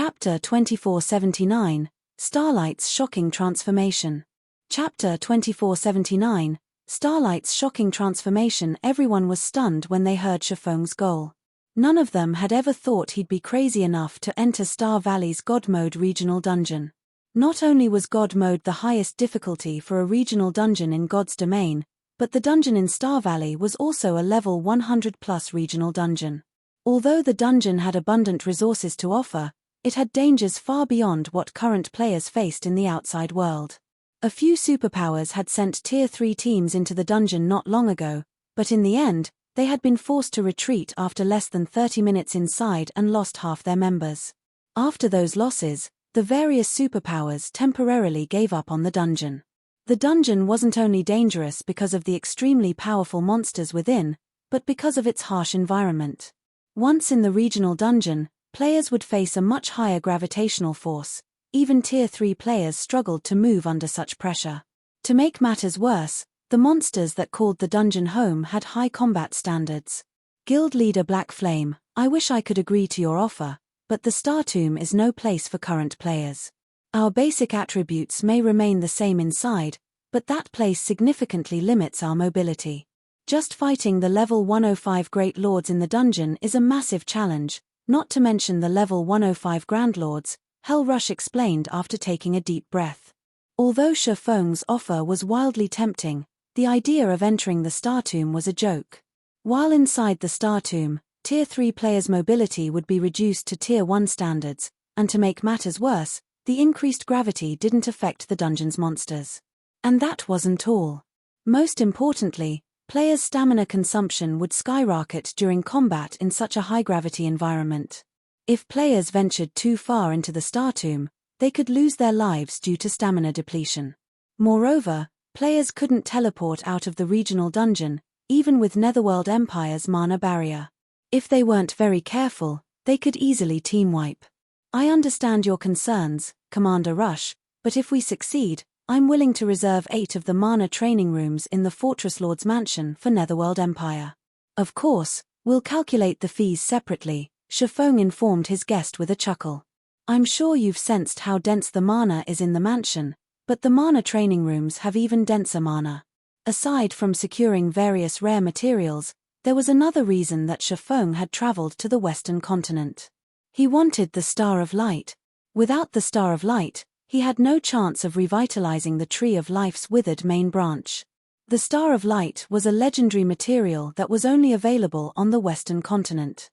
Chapter 2479, Starlight's Shocking Transformation. Chapter 2479, Starlight's Shocking Transformation. Everyone was stunned when they heard Shifeng's goal. None of them had ever thought he'd be crazy enough to enter Star Valley's God Mode regional dungeon. Not only was God Mode the highest difficulty for a regional dungeon in God's domain, but the dungeon in Star Valley was also a level 100+ regional dungeon. Although the dungeon had abundant resources to offer, it had dangers far beyond what current players faced in the outside world. A few superpowers had sent Tier 3 teams into the dungeon not long ago, but in the end, they had been forced to retreat after less than 30 minutes inside and lost half their members. After those losses, the various superpowers temporarily gave up on the dungeon. The dungeon wasn't only dangerous because of the extremely powerful monsters within, but because of its harsh environment. Once in the regional dungeon, players would face a much higher gravitational force. Even Tier 3 players struggled to move under such pressure. To make matters worse, the monsters that called the dungeon home had high combat standards. Guild Leader Black Flame, I wish I could agree to your offer, but the Star Tomb is no place for current players. Our basic attributes may remain the same inside, but that place significantly limits our mobility. Just fighting the level 105 Great Lords in the dungeon is a massive challenge, not to mention the level 105 Grand Lords, Hell Rush explained after taking a deep breath. Although Shifeng's offer was wildly tempting, the idea of entering the Star Tomb was a joke. While inside the Star Tomb, Tier 3 players' mobility would be reduced to Tier 1 standards, and to make matters worse, the increased gravity didn't affect the dungeon's monsters. And that wasn't all. Most importantly, players' stamina consumption would skyrocket during combat in such a high-gravity environment. If players ventured too far into the Star Tomb, they could lose their lives due to stamina depletion. Moreover, players couldn't teleport out of the regional dungeon, even with Netherworld Empire's mana barrier. If they weren't very careful, they could easily team wipe. I understand your concerns, Commander Rush, but if we succeed, I'm willing to reserve 8 of the mana training rooms in the Fortress Lord's Mansion for Netherworld Empire. Of course, we'll calculate the fees separately, Shifeng informed his guest with a chuckle. I'm sure you've sensed how dense the mana is in the mansion, but the mana training rooms have even denser mana. Aside from securing various rare materials, there was another reason that Shifeng had traveled to the Western continent. He wanted the Star of Light. Without the Star of Light, he had no chance of revitalizing the Tree of Life's withered main branch. The Star of Light was a legendary material that was only available on the Western continent.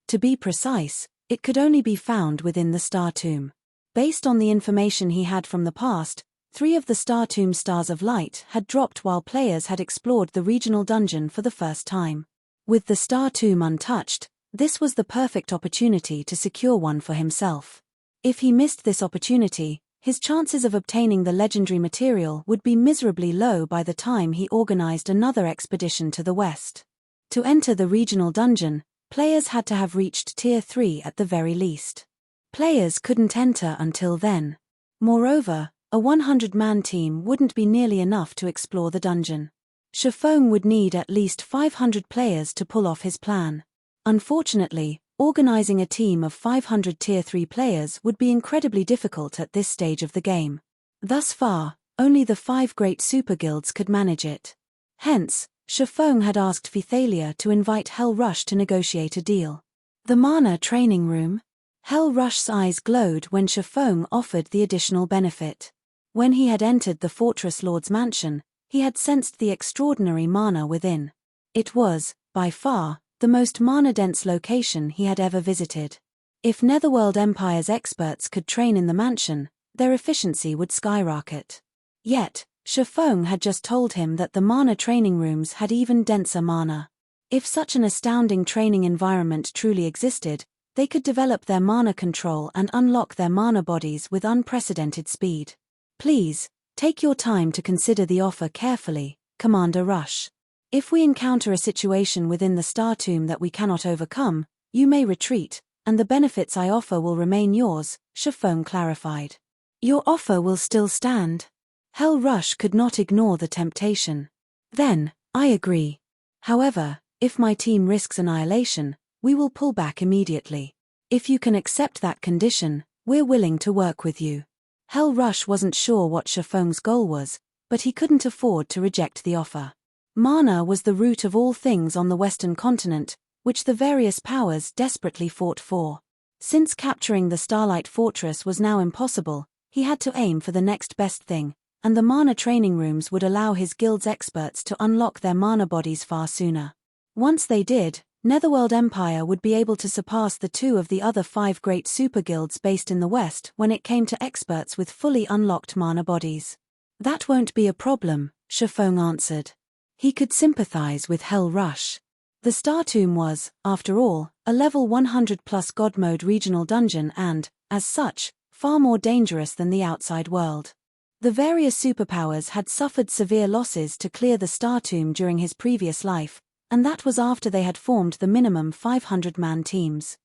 To be precise, it could only be found within the Star Tomb. Based on the information he had from the past, 3 of the Star Tomb Stars of Light had dropped while players had explored the regional dungeon for the first time. With the Star Tomb untouched, this was the perfect opportunity to secure one for himself. If he missed this opportunity, his chances of obtaining the legendary material would be miserably low by the time he organized another expedition to the west. To enter the regional dungeon, players had to have reached Tier 3 at the very least. Players couldn't enter until then. Moreover, a 100-man team wouldn't be nearly enough to explore the dungeon. Shifeng would need at least 500 players to pull off his plan. Unfortunately, organizing a team of 500 Tier 3 players would be incredibly difficult at this stage of the game. Thus far, only the 5 great super guilds could manage it. Hence, Shifeng had asked Phythalia to invite Hell Rush to negotiate a deal. The mana training room? Hell Rush's eyes glowed when Shifeng offered the additional benefit. When he had entered the Fortress Lord's Mansion, he had sensed the extraordinary mana within. It was, by far, the most mana-dense location he had ever visited. If Netherworld Empire's experts could train in the mansion, their efficiency would skyrocket. Yet, Shifeng had just told him that the mana training rooms had even denser mana. If such an astounding training environment truly existed, they could develop their mana control and unlock their mana bodies with unprecedented speed. Please, take your time to consider the offer carefully, Commander Rush. If we encounter a situation within the Star Tomb that we cannot overcome, you may retreat, and the benefits I offer will remain yours, Shifeng clarified. Your offer will still stand. Hell Rush could not ignore the temptation. Then, I agree. However, if my team risks annihilation, we will pull back immediately. If you can accept that condition, we're willing to work with you. Hell Rush wasn't sure what Shifeng's goal was, but he couldn't afford to reject the offer. Mana was the root of all things on the Western continent, which the various powers desperately fought for. Since capturing the Starlight Fortress was now impossible, he had to aim for the next best thing, and the mana training rooms would allow his guild's experts to unlock their mana bodies far sooner. Once they did, Netherworld Empire would be able to surpass the two of the other 5 great super guilds based in the West when it came to experts with fully unlocked mana bodies. That won't be a problem, Shifeng answered. He could sympathize with Hell Rush. The Star Tomb was, after all, a level 100+ God Mode regional dungeon and, as such, far more dangerous than the outside world. The various superpowers had suffered severe losses to clear the Star Tomb during his previous life, and that was after they had formed the minimum 500-man teams.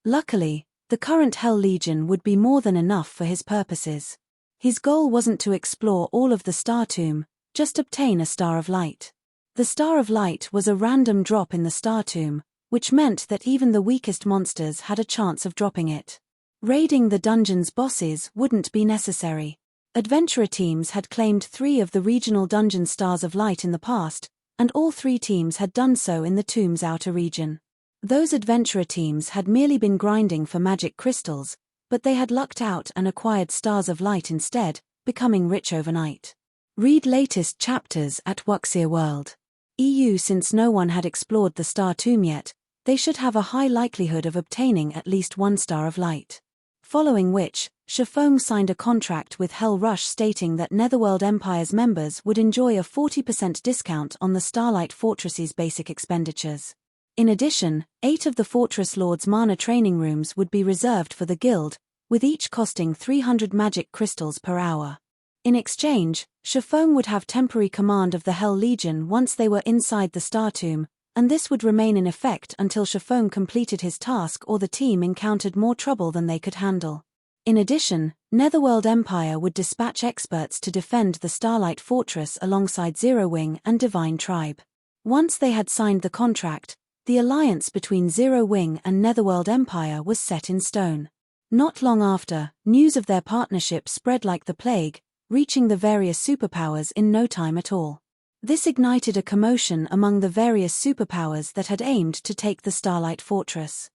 Luckily, the current Hell Legion would be more than enough for his purposes. His goal wasn't to explore all of the Star Tomb, just obtain a Star of Light. The Star of Light was a random drop in the Star Tomb, which meant that even the weakest monsters had a chance of dropping it. Raiding the dungeon's bosses wouldn't be necessary. Adventurer teams had claimed 3 of the regional dungeon Stars of Light in the past, and all 3 teams had done so in the tomb's outer region. Those adventurer teams had merely been grinding for magic crystals, but they had lucked out and acquired Stars of Light instead, becoming rich overnight. Read latest chapters at Wuxia World. EU. Since no one had explored the Star Tomb yet, they should have a high likelihood of obtaining at least 1 Star of Light. Following which, Shifeng signed a contract with Hell Rush stating that Netherworld Empire's members would enjoy a 40% discount on the Starlight Fortress's basic expenditures. In addition, 8 of the Fortress Lord's mana training rooms would be reserved for the guild, with each costing 300 magic crystals per hour. In exchange, Shifeng would have temporary command of the Hell Legion once they were inside the Star Tomb, and this would remain in effect until Shifeng completed his task or the team encountered more trouble than they could handle. In addition, Netherworld Empire would dispatch experts to defend the Starlight Fortress alongside Zero Wing and Divine Tribe. Once they had signed the contract, the alliance between Zero Wing and Netherworld Empire was set in stone. Not long after, news of their partnership spread like the plague, reaching the various superpowers in no time at all. This ignited a commotion among the various superpowers that had aimed to take the Starlight Fortress.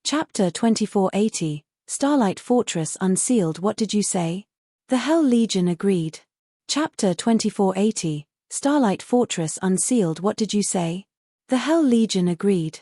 Chapter 2480, Starlight Fortress Unsealed. What did you say? The Hell Legion agreed. Chapter 2480, Starlight Fortress Unsealed. What did you say? The Hell Legion agreed.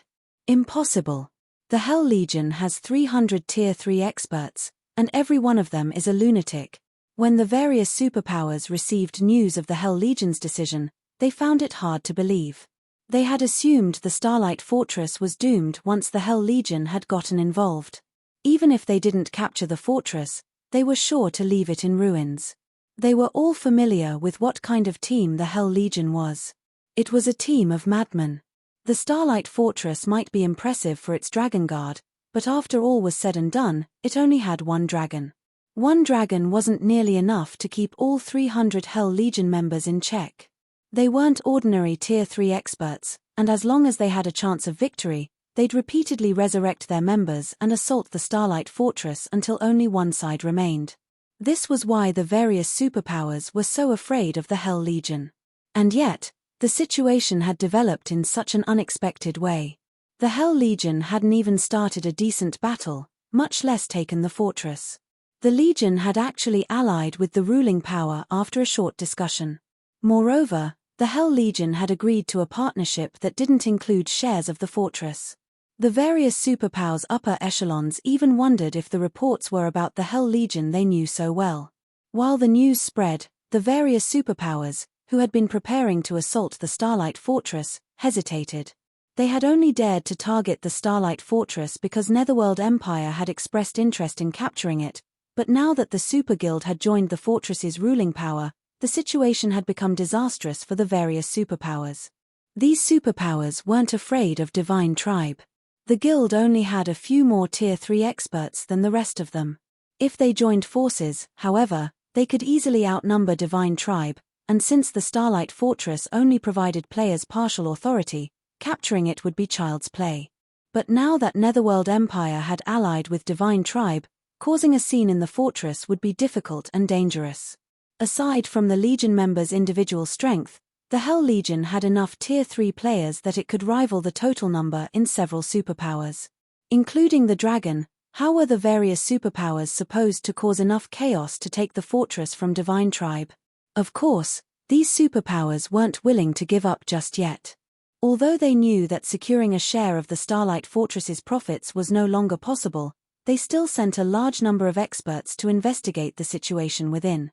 Impossible. The Hell Legion has 300 Tier 3 experts, and every one of them is a lunatic. When the various superpowers received news of the Hell Legion's decision, they found it hard to believe. They had assumed the Starlight Fortress was doomed once the Hell Legion had gotten involved. Even if they didn't capture the fortress, they were sure to leave it in ruins. They were all familiar with what kind of team the Hell Legion was. It was a team of madmen. The Starlight Fortress might be impressive for its dragon guard, but after all was said and done, it only had 1 dragon. 1 dragon wasn't nearly enough to keep all 300 Hell Legion members in check. They weren't ordinary Tier 3 experts, and as long as they had a chance of victory, they'd repeatedly resurrect their members and assault the Starlight Fortress until only one side remained. This was why the various superpowers were so afraid of the Hell Legion. And yet, the situation had developed in such an unexpected way. The Hell Legion hadn't even started a decent battle, much less taken the fortress. The Legion had actually allied with the ruling power after a short discussion. Moreover, the Hell Legion had agreed to a partnership that didn't include shares of the fortress. The various superpowers' upper echelons even wondered if the reports were about the Hell Legion they knew so well. While the news spread, the various superpowers, who had been preparing to assault the Starlight Fortress, hesitated. They had only dared to target the Starlight Fortress because Netherworld Empire had expressed interest in capturing it, but now that the Super Guild had joined the fortress's ruling power, the situation had become disastrous for the various superpowers. These superpowers weren't afraid of Divine Tribe. The guild only had a few more Tier 3 experts than the rest of them. If they joined forces, however, they could easily outnumber Divine Tribe, and since the Starlight Fortress only provided players partial authority, capturing it would be child's play. But now that Netherworld Empire had allied with Divine Tribe, causing a scene in the fortress would be difficult and dangerous. Aside from the Legion members' individual strength, the Hell Legion had enough Tier 3 players that it could rival the total number in several superpowers. Including the dragon, how were the various superpowers supposed to cause enough chaos to take the fortress from Divine Tribe? Of course, these superpowers weren't willing to give up just yet. Although they knew that securing a share of the Starlight Fortress's profits was no longer possible, they still sent a large number of experts to investigate the situation within.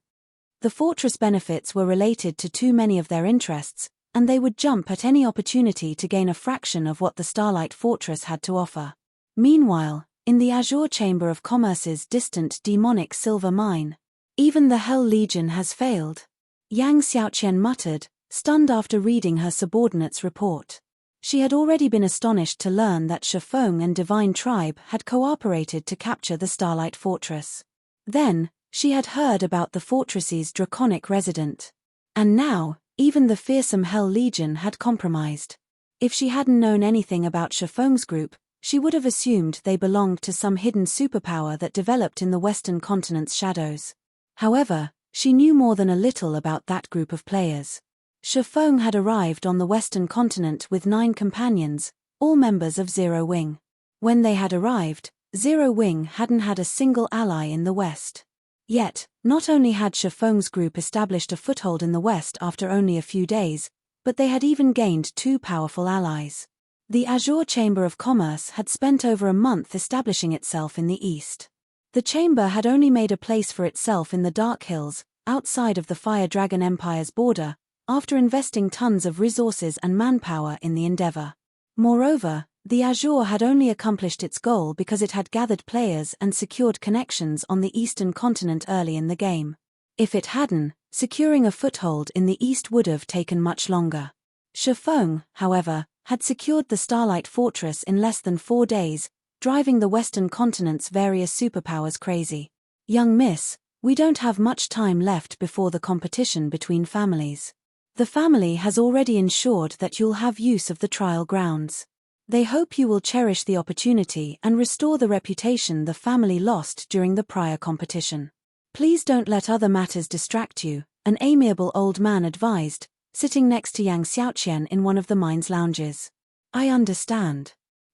The fortress benefits were related to too many of their interests, and they would jump at any opportunity to gain a fraction of what the Starlight Fortress had to offer. Meanwhile, in the Azure Chamber of Commerce's distant demonic silver mine, even the Hell Legion has failed, Yang Xiaoqian muttered, stunned after reading her subordinate's report. She had already been astonished to learn that Shifeng and Divine Tribe had cooperated to capture the Starlight Fortress. Then, she had heard about the fortress's draconic resident. And now, even the fearsome Hell Legion had compromised. If she hadn't known anything about Shifeng's group, she would have assumed they belonged to some hidden superpower that developed in the Western continent's shadows. However, she knew more than a little about that group of players. Shifeng had arrived on the Western continent with 9 companions, all members of Zero Wing. When they had arrived, Zero Wing hadn't had a single ally in the West. Yet, not only had Shifeng's group established a foothold in the West after only a few days, but they had even gained 2 powerful allies. The Azure Chamber of Commerce had spent over a month establishing itself in the East. The chamber had only made a place for itself in the Dark Hills, outside of the Fire Dragon Empire's border, after investing tons of resources and manpower in the endeavor. Moreover, the Azure had only accomplished its goal because it had gathered players and secured connections on the Eastern continent early in the game. If it hadn't, securing a foothold in the East would have taken much longer. Shifeng, however, had secured the Starlight Fortress in less than 4 days, driving the Western continent's various superpowers crazy. Young miss, we don't have much time left before the competition between families. The family has already ensured that you'll have use of the trial grounds. They hope you will cherish the opportunity and restore the reputation the family lost during the prior competition. Please don't let other matters distract you, an amiable old man advised, sitting next to Yang Xiaoqian in one of the mine's lounges. I understand.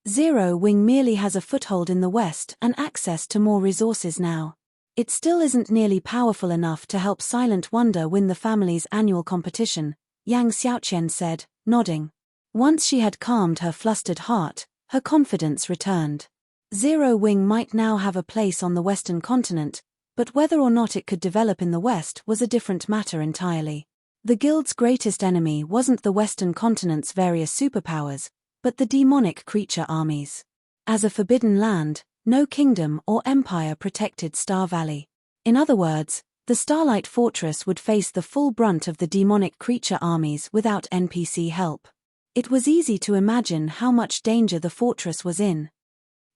Zero Wing merely has a foothold in the West and access to more resources now. It still isn't nearly powerful enough to help Silent Wonder win the family's annual competition, Yang Xiaoqian said, nodding. Once she had calmed her flustered heart, her confidence returned. Zero Wing might now have a place on the Western continent, but whether or not it could develop in the West was a different matter entirely. The guild's greatest enemy wasn't the Western continent's various superpowers, but the demonic creature armies. As a forbidden land, no kingdom or empire protected Star Valley. In other words, the Starlight Fortress would face the full brunt of the demonic creature armies without NPC help. It was easy to imagine how much danger the fortress was in.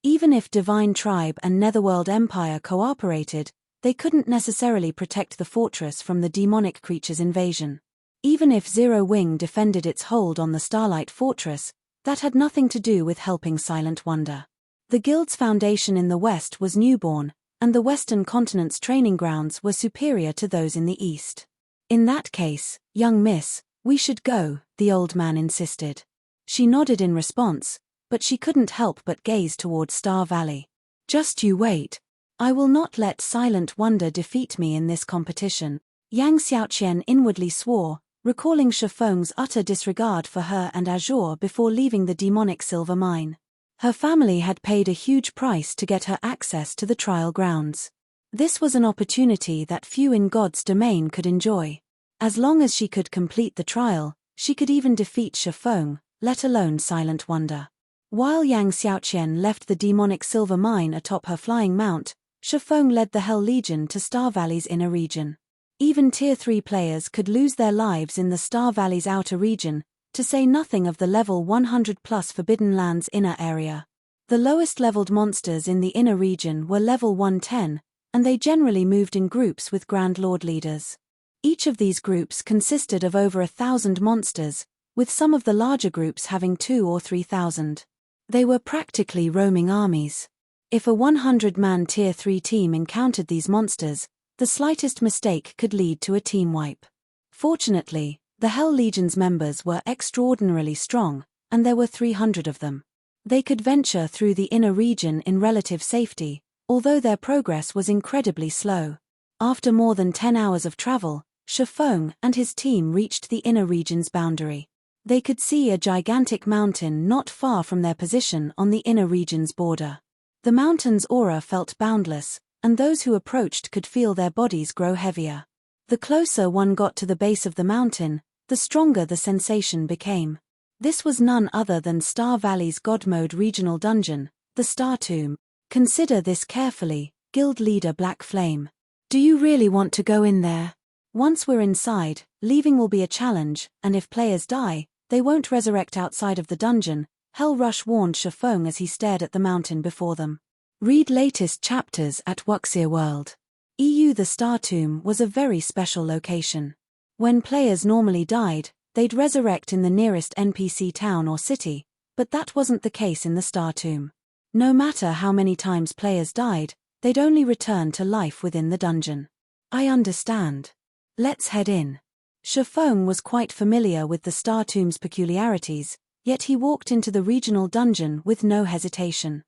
Even if Divine Tribe and Netherworld Empire cooperated, they couldn't necessarily protect the fortress from the demonic creature's invasion. Even if Zero Wing defended its hold on the Starlight Fortress, that had nothing to do with helping Silent Wonder. The guild's foundation in the West was newborn, and the Western continent's training grounds were superior to those in the East. In that case, young miss, we should go, the old man insisted. She nodded in response, but she couldn't help but gaze toward Star Valley. Just you wait. I will not let Silent Wonder defeat me in this competition. Yang Xiaoqian inwardly swore, recalling Shifeng's utter disregard for her and Azure before leaving the demonic silver mine. Her family had paid a huge price to get her access to the trial grounds. This was an opportunity that few in God's domain could enjoy. As long as she could complete the trial, she could even defeat Shifeng, let alone Silent Wonder. While Yang Xiaoqian left the demonic silver mine atop her flying mount, Shifeng led the Hell Legion to Star Valley's inner region. Even Tier 3 players could lose their lives in the Star Valley's outer region, to say nothing of the level 100+ Forbidden Land's inner area. The lowest leveled monsters in the inner region were level 110, and they generally moved in groups with Grand Lord leaders. Each of these groups consisted of over 1,000 monsters, with some of the larger groups having 2,000 or 3,000. They were practically roaming armies. If a 100-man Tier 3 team encountered these monsters, the slightest mistake could lead to a team wipe. Fortunately, the Hell Legion's members were extraordinarily strong, and there were 300 of them. They could venture through the inner region in relative safety, although their progress was incredibly slow. After more than 10 hours of travel, Shifeng and his team reached the inner region's boundary. They could see a gigantic mountain not far from their position on the inner region's border. The mountain's aura felt boundless, and those who approached could feel their bodies grow heavier. The closer one got to the base of the mountain, the stronger the sensation became. This was none other than Star Valley's God Mode regional dungeon, the Star Tomb. Consider this carefully, Guild Leader Black Flame. Do you really want to go in there? Once we're inside, leaving will be a challenge, and if players die, they won't resurrect outside of the dungeon, Hell Rush warned Shifeng as he stared at the mountain before them. Read latest chapters at Wuxia World. The Star Tomb was a very special location. When players normally died, they'd resurrect in the nearest NPC town or city, but that wasn't the case in the Star Tomb. No matter how many times players died, they'd only return to life within the dungeon. I understand. Let's head in. Shifeng was quite familiar with the Star Tomb's peculiarities, yet he walked into the regional dungeon with no hesitation.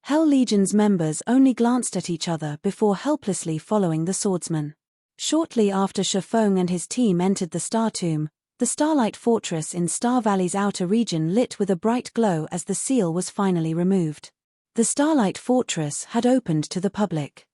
Hell Legion's members only glanced at each other before helplessly following the swordsman. Shortly after Shifeng and his team entered the Star Tomb, the Starlight Fortress in Star Valley's outer region lit with a bright glow as the seal was finally removed. The Starlight Fortress had opened to the public.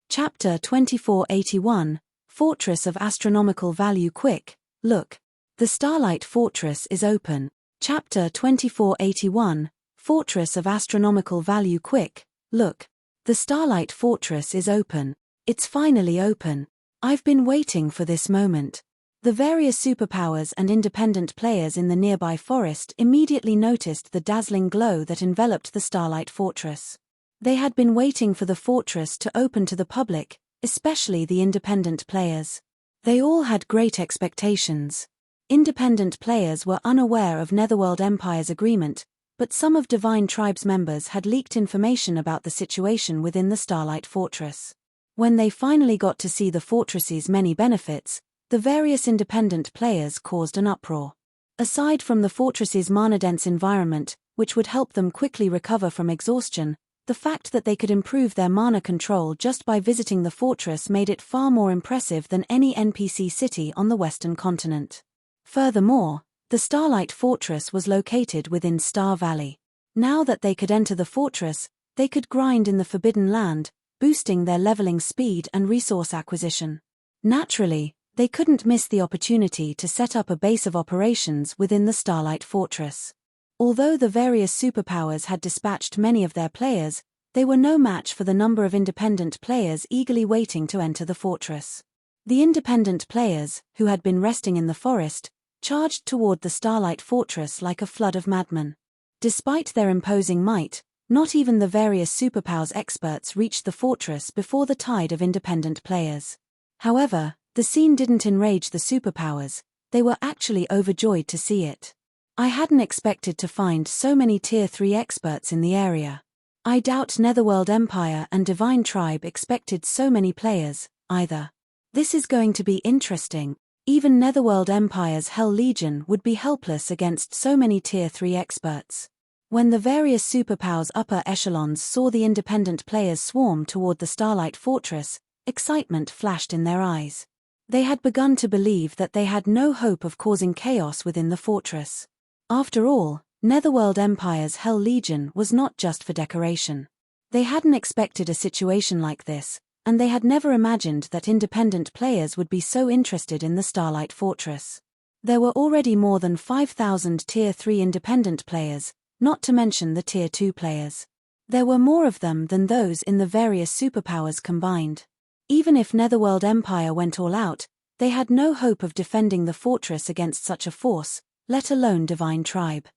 Chapter 2481, Fortress of Astronomical Value. Quick look. The Starlight Fortress is open. Chapter 2481, Fortress of Astronomical Value. Quick look. The Starlight Fortress is open. It's finally open. I've been waiting for this moment. The various superpowers and independent players in the nearby forest immediately noticed the dazzling glow that enveloped the Starlight Fortress. They had been waiting for the fortress to open to the public, especially the independent players. They all had great expectations. Independent players were unaware of Netherworld Empire's agreement, but some of Divine Tribe's members had leaked information about the situation within the Starlight Fortress. When they finally got to see the fortress's many benefits, the various independent players caused an uproar. Aside from the fortress's mana-dense environment, which would help them quickly recover from exhaustion, the fact that they could improve their mana control just by visiting the fortress made it far more impressive than any NPC city on the Western continent. Furthermore, the Starlight Fortress was located within Star Valley. Now that they could enter the fortress, they could grind in the Forbidden Land, boosting their leveling speed and resource acquisition. Naturally, they couldn't miss the opportunity to set up a base of operations within the Starlight Fortress. Although the various superpowers had dispatched many of their players, they were no match for the number of independent players eagerly waiting to enter the fortress. The independent players, who had been resting in the forest, charged toward the Starlight Fortress like a flood of madmen. Despite their imposing might, not even the various superpowers experts reached the fortress before the tide of independent players. However, the scene didn't enrage the superpowers, they were actually overjoyed to see it. I hadn't expected to find so many Tier 3 experts in the area. I doubt Netherworld Empire and Divine Tribe expected so many players, either. This is going to be interesting. Even Netherworld Empire's Hell Legion would be helpless against so many Tier 3 experts. When the various superpowers upper echelons saw the independent players swarm toward the Starlight Fortress, excitement flashed in their eyes. They had begun to believe that they had no hope of causing chaos within the fortress. After all, Netherworld Empire's Hell Legion was not just for decoration. They hadn't expected a situation like this, and they had never imagined that independent players would be so interested in the Starlight Fortress. There were already more than 5,000 Tier 3 independent players, not to mention the Tier 2 players. There were more of them than those in the various superpowers combined. Even if Netherworld Empire went all out, they had no hope of defending the fortress against such a force, let alone Divine Tribe.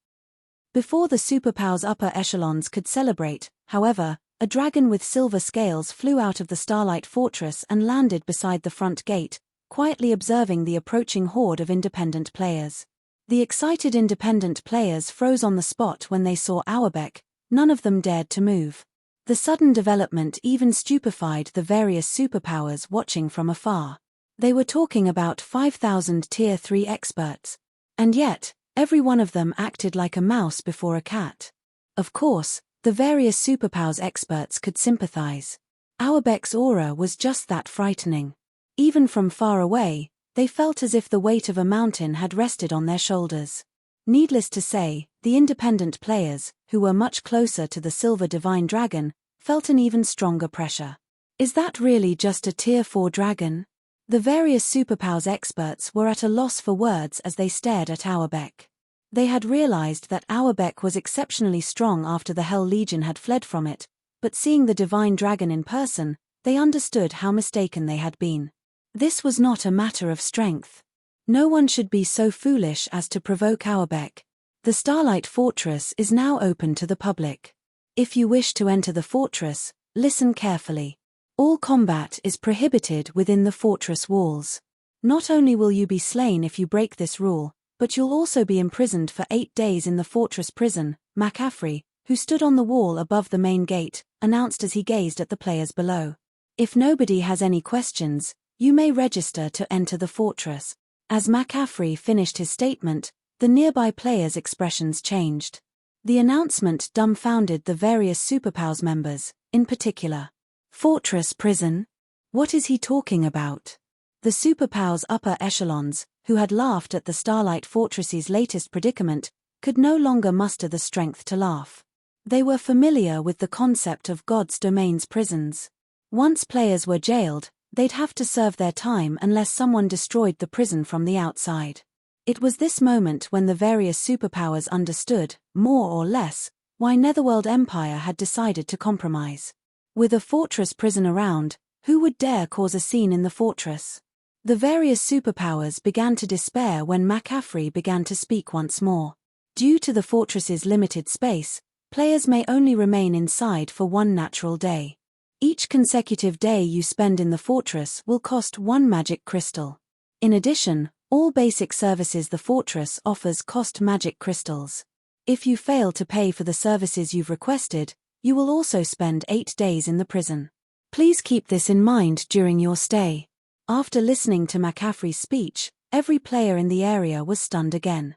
Before the superpowers upper echelons could celebrate, however, a dragon with silver scales flew out of the Starlight Fortress and landed beside the front gate, quietly observing the approaching horde of independent players. The excited independent players froze on the spot when they saw Auerbeck. None of them dared to move. The sudden development even stupefied the various superpowers watching from afar. They were talking about 5,000 Tier 3 experts. And yet, every one of them acted like a mouse before a cat. Of course, the various superpowers experts could sympathize. Auerbeck's aura was just that frightening. Even from far away, they felt as if the weight of a mountain had rested on their shoulders. Needless to say, the independent players, who were much closer to the Silver Divine Dragon, felt an even stronger pressure. Is that really just a Tier 4 dragon? The various superpowers experts were at a loss for words as they stared at Auerbeck. They had realized that Auerbeck was exceptionally strong after the Hell Legion had fled from it, but seeing the Divine Dragon in person, they understood how mistaken they had been. This was not a matter of strength. No one should be so foolish as to provoke Auerbeck. The Starlight Fortress is now open to the public. If you wish to enter the fortress, listen carefully. All combat is prohibited within the fortress walls. Not only will you be slain if you break this rule, but you'll also be imprisoned for 8 days in the fortress prison. McCaffrey, who stood on the wall above the main gate, announced as he gazed at the players below. If nobody has any questions, you may register to enter the fortress. As McCaffrey finished his statement, the nearby players' expressions changed. The announcement dumbfounded the various superpowers members, in particular. Fortress prison? What is he talking about? The superpowers upper echelons, who had laughed at the Starlight Fortress's latest predicament, could no longer muster the strength to laugh. They were familiar with the concept of God's domain's prisons. Once players were jailed, they'd have to serve their time unless someone destroyed the prison from the outside. It was this moment when the various superpowers understood, more or less, why Netherworld Empire had decided to compromise. With a fortress prison around, who would dare cause a scene in the fortress? The various superpowers began to despair when McCaffrey began to speak once more. Due to the fortress's limited space, players may only remain inside for 1 natural day. Each consecutive day you spend in the fortress will cost 1 magic crystal. In addition, all basic services the fortress offers cost magic crystals. If you fail to pay for the services you've requested, you will also spend 8 days in the prison. Please keep this in mind during your stay. After listening to McCaffrey's speech, every player in the area was stunned again.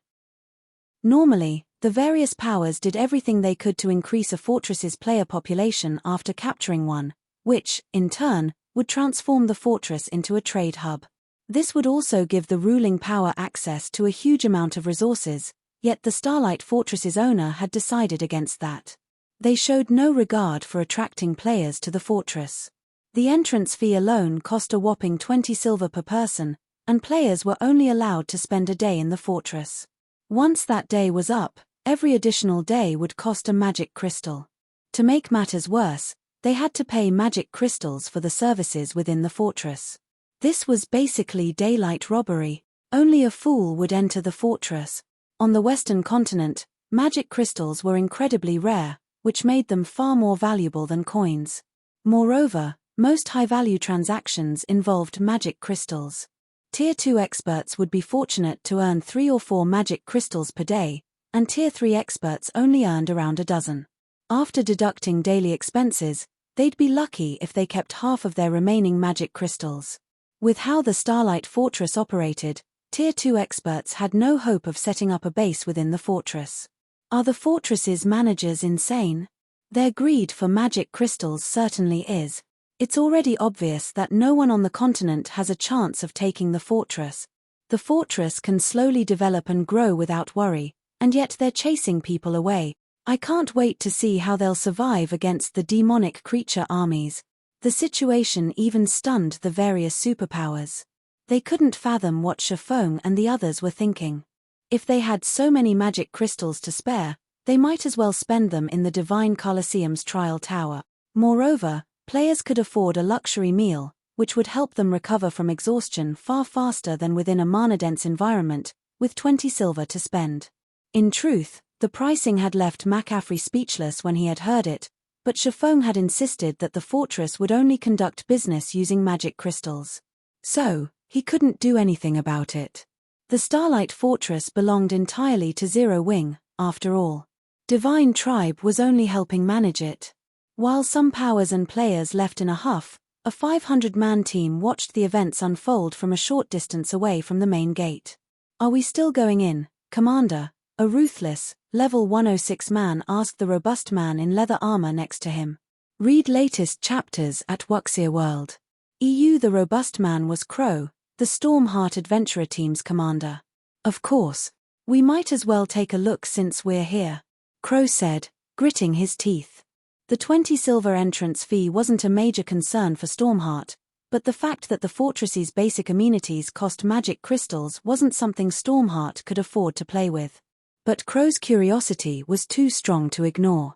Normally, the various powers did everything they could to increase a fortress's player population after capturing one, which, in turn, would transform the fortress into a trade hub. This would also give the ruling power access to a huge amount of resources, yet the Starlight Fortress's owner had decided against that. They showed no regard for attracting players to the fortress. The entrance fee alone cost a whopping 20 silver per person, and players were only allowed to spend a day in the fortress. Once that day was up, every additional day would cost a magic crystal. To make matters worse, they had to pay magic crystals for the services within the fortress. This was basically daylight robbery. Only a fool would enter the fortress. On the Western continent, magic crystals were incredibly rare, which made them far more valuable than coins. Moreover, most high-value transactions involved magic crystals. Tier 2 experts would be fortunate to earn 3 or 4 magic crystals per day, and Tier 3 experts only earned around a dozen. After deducting daily expenses, they'd be lucky if they kept half of their remaining magic crystals. With how the Starlight Fortress operated, Tier 2 experts had no hope of setting up a base within the fortress. Are the fortress's managers insane? Their greed for magic crystals certainly is. It's already obvious that no one on the continent has a chance of taking the fortress. The fortress can slowly develop and grow without worry, and yet they're chasing people away. I can't wait to see how they'll survive against the demonic creature armies. The situation even stunned the various superpowers. They couldn't fathom what Shifeng and the others were thinking. If they had so many magic crystals to spare, they might as well spend them in the Divine Colosseum's trial tower. Moreover, players could afford a luxury meal, which would help them recover from exhaustion far faster than within a mana-dense environment, with 20 silver to spend. In truth, the pricing had left McCaffrey speechless when he had heard it, but Shifeng had insisted that the fortress would only conduct business using magic crystals. So, he couldn't do anything about it. The Starlight Fortress belonged entirely to Zero Wing, after all. Divine Tribe was only helping manage it. While some powers and players left in a huff, a 500-man team watched the events unfold from a short distance away from the main gate. "Are we still going in, Commander?" a ruthless, level 106 man asked the robust man in leather armor next to him. Read latest chapters at Wuxia World. The robust man was Crow, the Stormheart Adventurer team's commander. "Of course. We might as well take a look since we're here," Crow said, gritting his teeth. The 20 silver entrance fee wasn't a major concern for Stormheart, but the fact that the fortress's basic amenities cost magic crystals wasn't something Stormheart could afford to play with. But Crow's curiosity was too strong to ignore.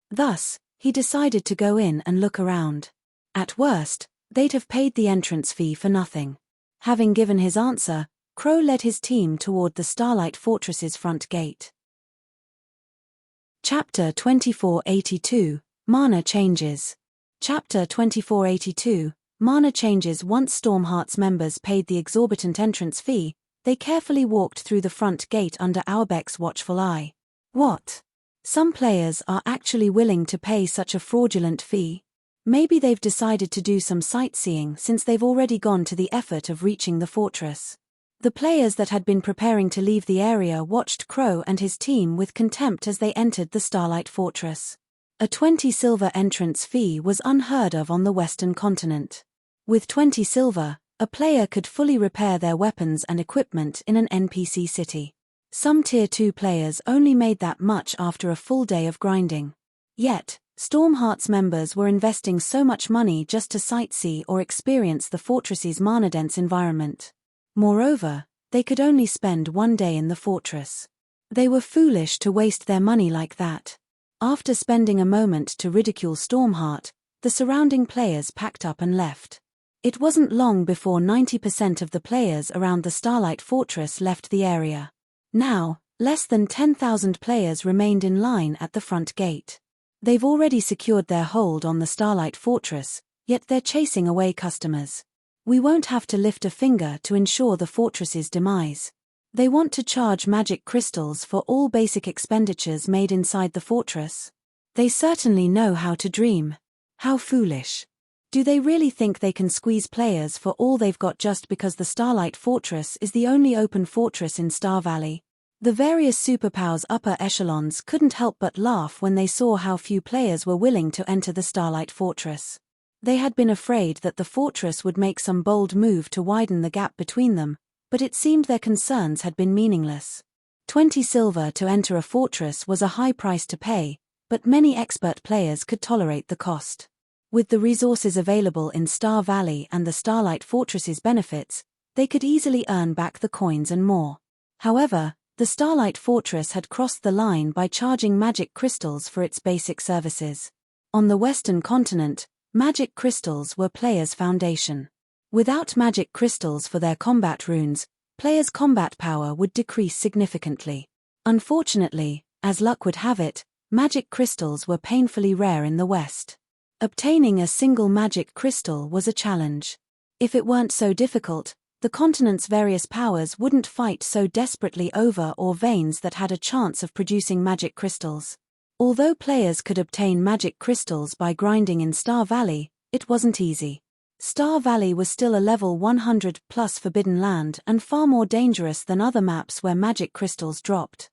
Thus, he decided to go in and look around. At worst, they'd have paid the entrance fee for nothing. Having given his answer, Crow led his team toward the Starlight Fortress's front gate. Chapter 2482, Mana Changes. Chapter 2482, Mana Changes. Once Stormheart's members paid the exorbitant entrance fee, they carefully walked through the front gate under Auerbach's watchful eye. What? Some players are actually willing to pay such a fraudulent fee? Maybe they've decided to do some sightseeing since they've already gone to the effort of reaching the fortress. The players that had been preparing to leave the area watched Crow and his team with contempt as they entered the Starlight Fortress. A 20 silver entrance fee was unheard of on the Western continent. With 20 silver, a player could fully repair their weapons and equipment in an NPC city. Some Tier 2 players only made that much after a full day of grinding. Yet, Stormheart's members were investing so much money just to sightsee or experience the fortress's mana-dense environment. Moreover, they could only spend one day in the fortress. They were foolish to waste their money like that. After spending a moment to ridicule Stormheart, the surrounding players packed up and left. It wasn't long before 90% of the players around the Starlight Fortress left the area. Now, less than 10,000 players remained in line at the front gate. They've already secured their hold on the Starlight Fortress, yet they're chasing away customers. We won't have to lift a finger to ensure the fortress's demise. They want to charge magic crystals for all basic expenditures made inside the fortress. They certainly know how to dream. How foolish. Do they really think they can squeeze players for all they've got just because the Starlight Fortress is the only open fortress in Star Valley? The various superpowers upper echelons couldn't help but laugh when they saw how few players were willing to enter the Starlight Fortress. They had been afraid that the fortress would make some bold move to widen the gap between them, but it seemed their concerns had been meaningless. 20 silver to enter a fortress was a high price to pay, but many expert players could tolerate the cost. With the resources available in Star Valley and the Starlight Fortress's benefits, they could easily earn back the coins and more. However, the Starlight Fortress had crossed the line by charging magic crystals for its basic services. On the Western continent, magic crystals were players' foundation. Without magic crystals for their combat runes, players' combat power would decrease significantly. Unfortunately, as luck would have it, magic crystals were painfully rare in the West. Obtaining a single magic crystal was a challenge. If it weren't so difficult, the continent's various powers wouldn't fight so desperately over ore veins that had a chance of producing magic crystals. Although players could obtain magic crystals by grinding in Star Valley, it wasn't easy. Star Valley was still a level 100+ forbidden land and far more dangerous than other maps where magic crystals dropped.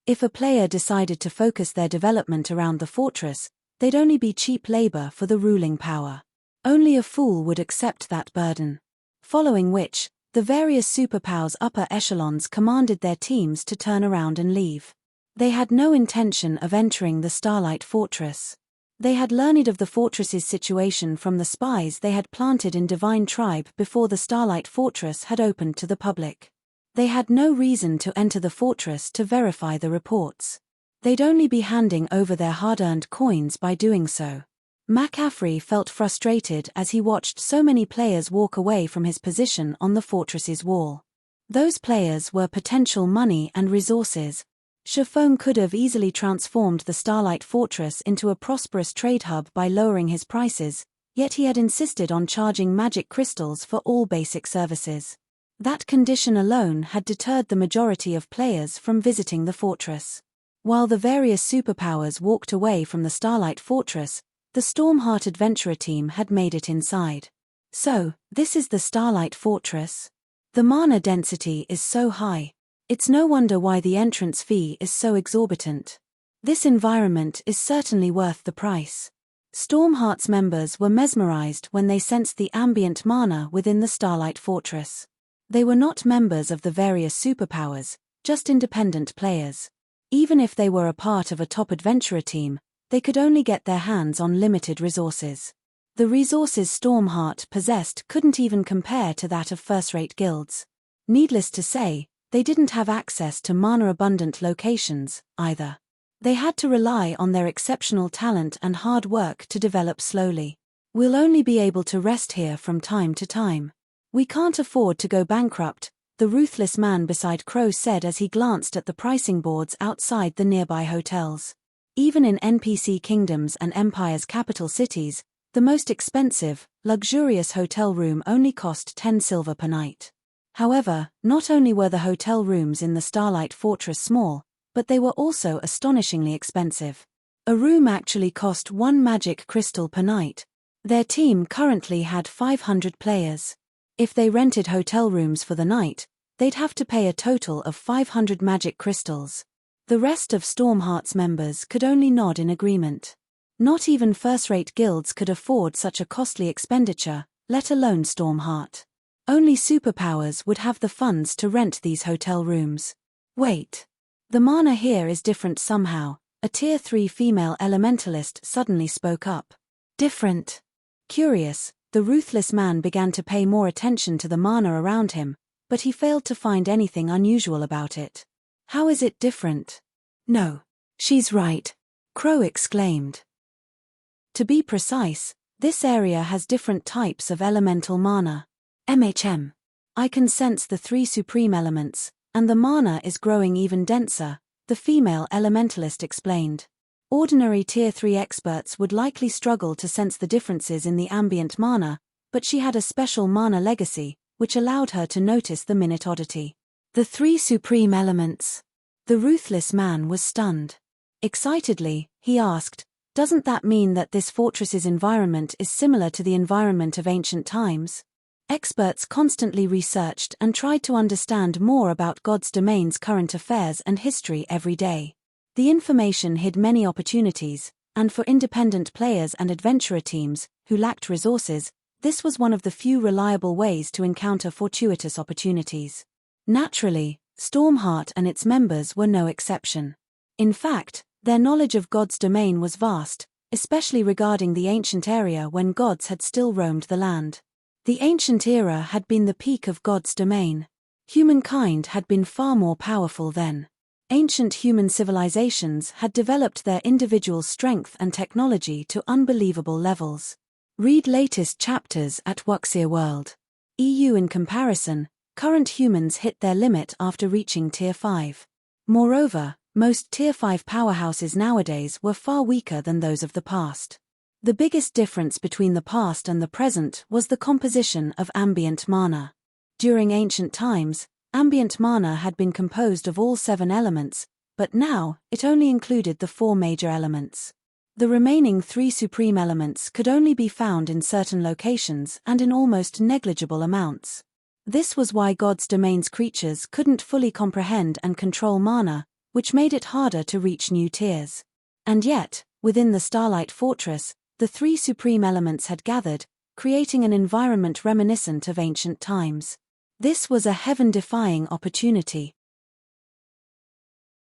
If a player decided to focus their development around the fortress, they'd only be cheap labor for the ruling power. Only a fool would accept that burden. Following which, the various superpowers upper echelons commanded their teams to turn around and leave. They had no intention of entering the Starlight Fortress. They had learned of the fortress's situation from the spies they had planted in Divine Tribe before the Starlight Fortress had opened to the public. They had no reason to enter the fortress to verify the reports. They'd only be handing over their hard-earned coins by doing so. McCaffrey felt frustrated as he watched so many players walk away from his position on the fortress's wall. Those players were potential money and resources. Shifeng could have easily transformed the Starlight Fortress into a prosperous trade hub by lowering his prices, yet he had insisted on charging magic crystals for all basic services. That condition alone had deterred the majority of players from visiting the fortress. While the various superpowers walked away from the Starlight Fortress, the Stormheart adventurer team had made it inside. So, this is the Starlight Fortress? The mana density is so high. It's no wonder why the entrance fee is so exorbitant. This environment is certainly worth the price. Stormheart's members were mesmerized when they sensed the ambient mana within the Starlight Fortress. They were not members of the various superpowers, just independent players. Even if they were a part of a top adventurer team, they could only get their hands on limited resources. The resources Stormheart possessed couldn't even compare to that of first-rate guilds. Needless to say, they didn't have access to mana-abundant locations, either. They had to rely on their exceptional talent and hard work to develop slowly. We'll only be able to rest here from time to time. We can't afford to go bankrupt, the ruthless man beside Crow said as he glanced at the pricing boards outside the nearby hotels. Even in NPC kingdoms and Empire's capital cities, the most expensive, luxurious hotel room only cost 10 silver per night. However, not only were the hotel rooms in the Starlight Fortress small, but they were also astonishingly expensive. A room actually cost 1 magic crystal per night. Their team currently had 500 players. If they rented hotel rooms for the night, they'd have to pay a total of 500 magic crystals. The rest of Stormheart's members could only nod in agreement. Not even first-rate guilds could afford such a costly expenditure, let alone Stormheart. Only superpowers would have the funds to rent these hotel rooms. Wait. The mana here is different somehow, a Tier 3 female elementalist suddenly spoke up. Different. Curious, the ruthless man began to pay more attention to the mana around him, but he failed to find anything unusual about it. How is it different? No. She's right, Crow exclaimed. To be precise, this area has different types of elemental mana. I can sense the 3 supreme elements, and the mana is growing even denser, the female elementalist explained. Ordinary Tier 3 experts would likely struggle to sense the differences in the ambient mana, but she had a special mana legacy, which allowed her to notice the minute oddity. The 3 supreme elements. The ruthless man was stunned. Excitedly, he asked, "Doesn't that mean that this fortress's environment is similar to the environment of ancient times?" Experts constantly researched and tried to understand more about God's domain's current affairs and history every day. The information hid many opportunities, and for independent players and adventurer teams, who lacked resources, this was one of the few reliable ways to encounter fortuitous opportunities. Naturally, Stormheart and its members were no exception. In fact, their knowledge of God's domain was vast, especially regarding the ancient area when gods had still roamed the land. The ancient era had been the peak of God's domain. Humankind had been far more powerful then. Ancient human civilizations had developed their individual strength and technology to unbelievable levels. Read latest chapters at Wuxia World. EU. In comparison, current humans hit their limit after reaching Tier 5. Moreover, most Tier 5 powerhouses nowadays were far weaker than those of the past. The biggest difference between the past and the present was the composition of ambient mana. During ancient times, ambient mana had been composed of all 7 elements, but now, it only included the 4 major elements. The remaining 3 supreme elements could only be found in certain locations and in almost negligible amounts. This was why God's domain's creatures couldn't fully comprehend and control mana, which made it harder to reach new tiers. And yet, within the Starlight Fortress, the 3 supreme elements had gathered, creating an environment reminiscent of ancient times. This was a heaven-defying opportunity.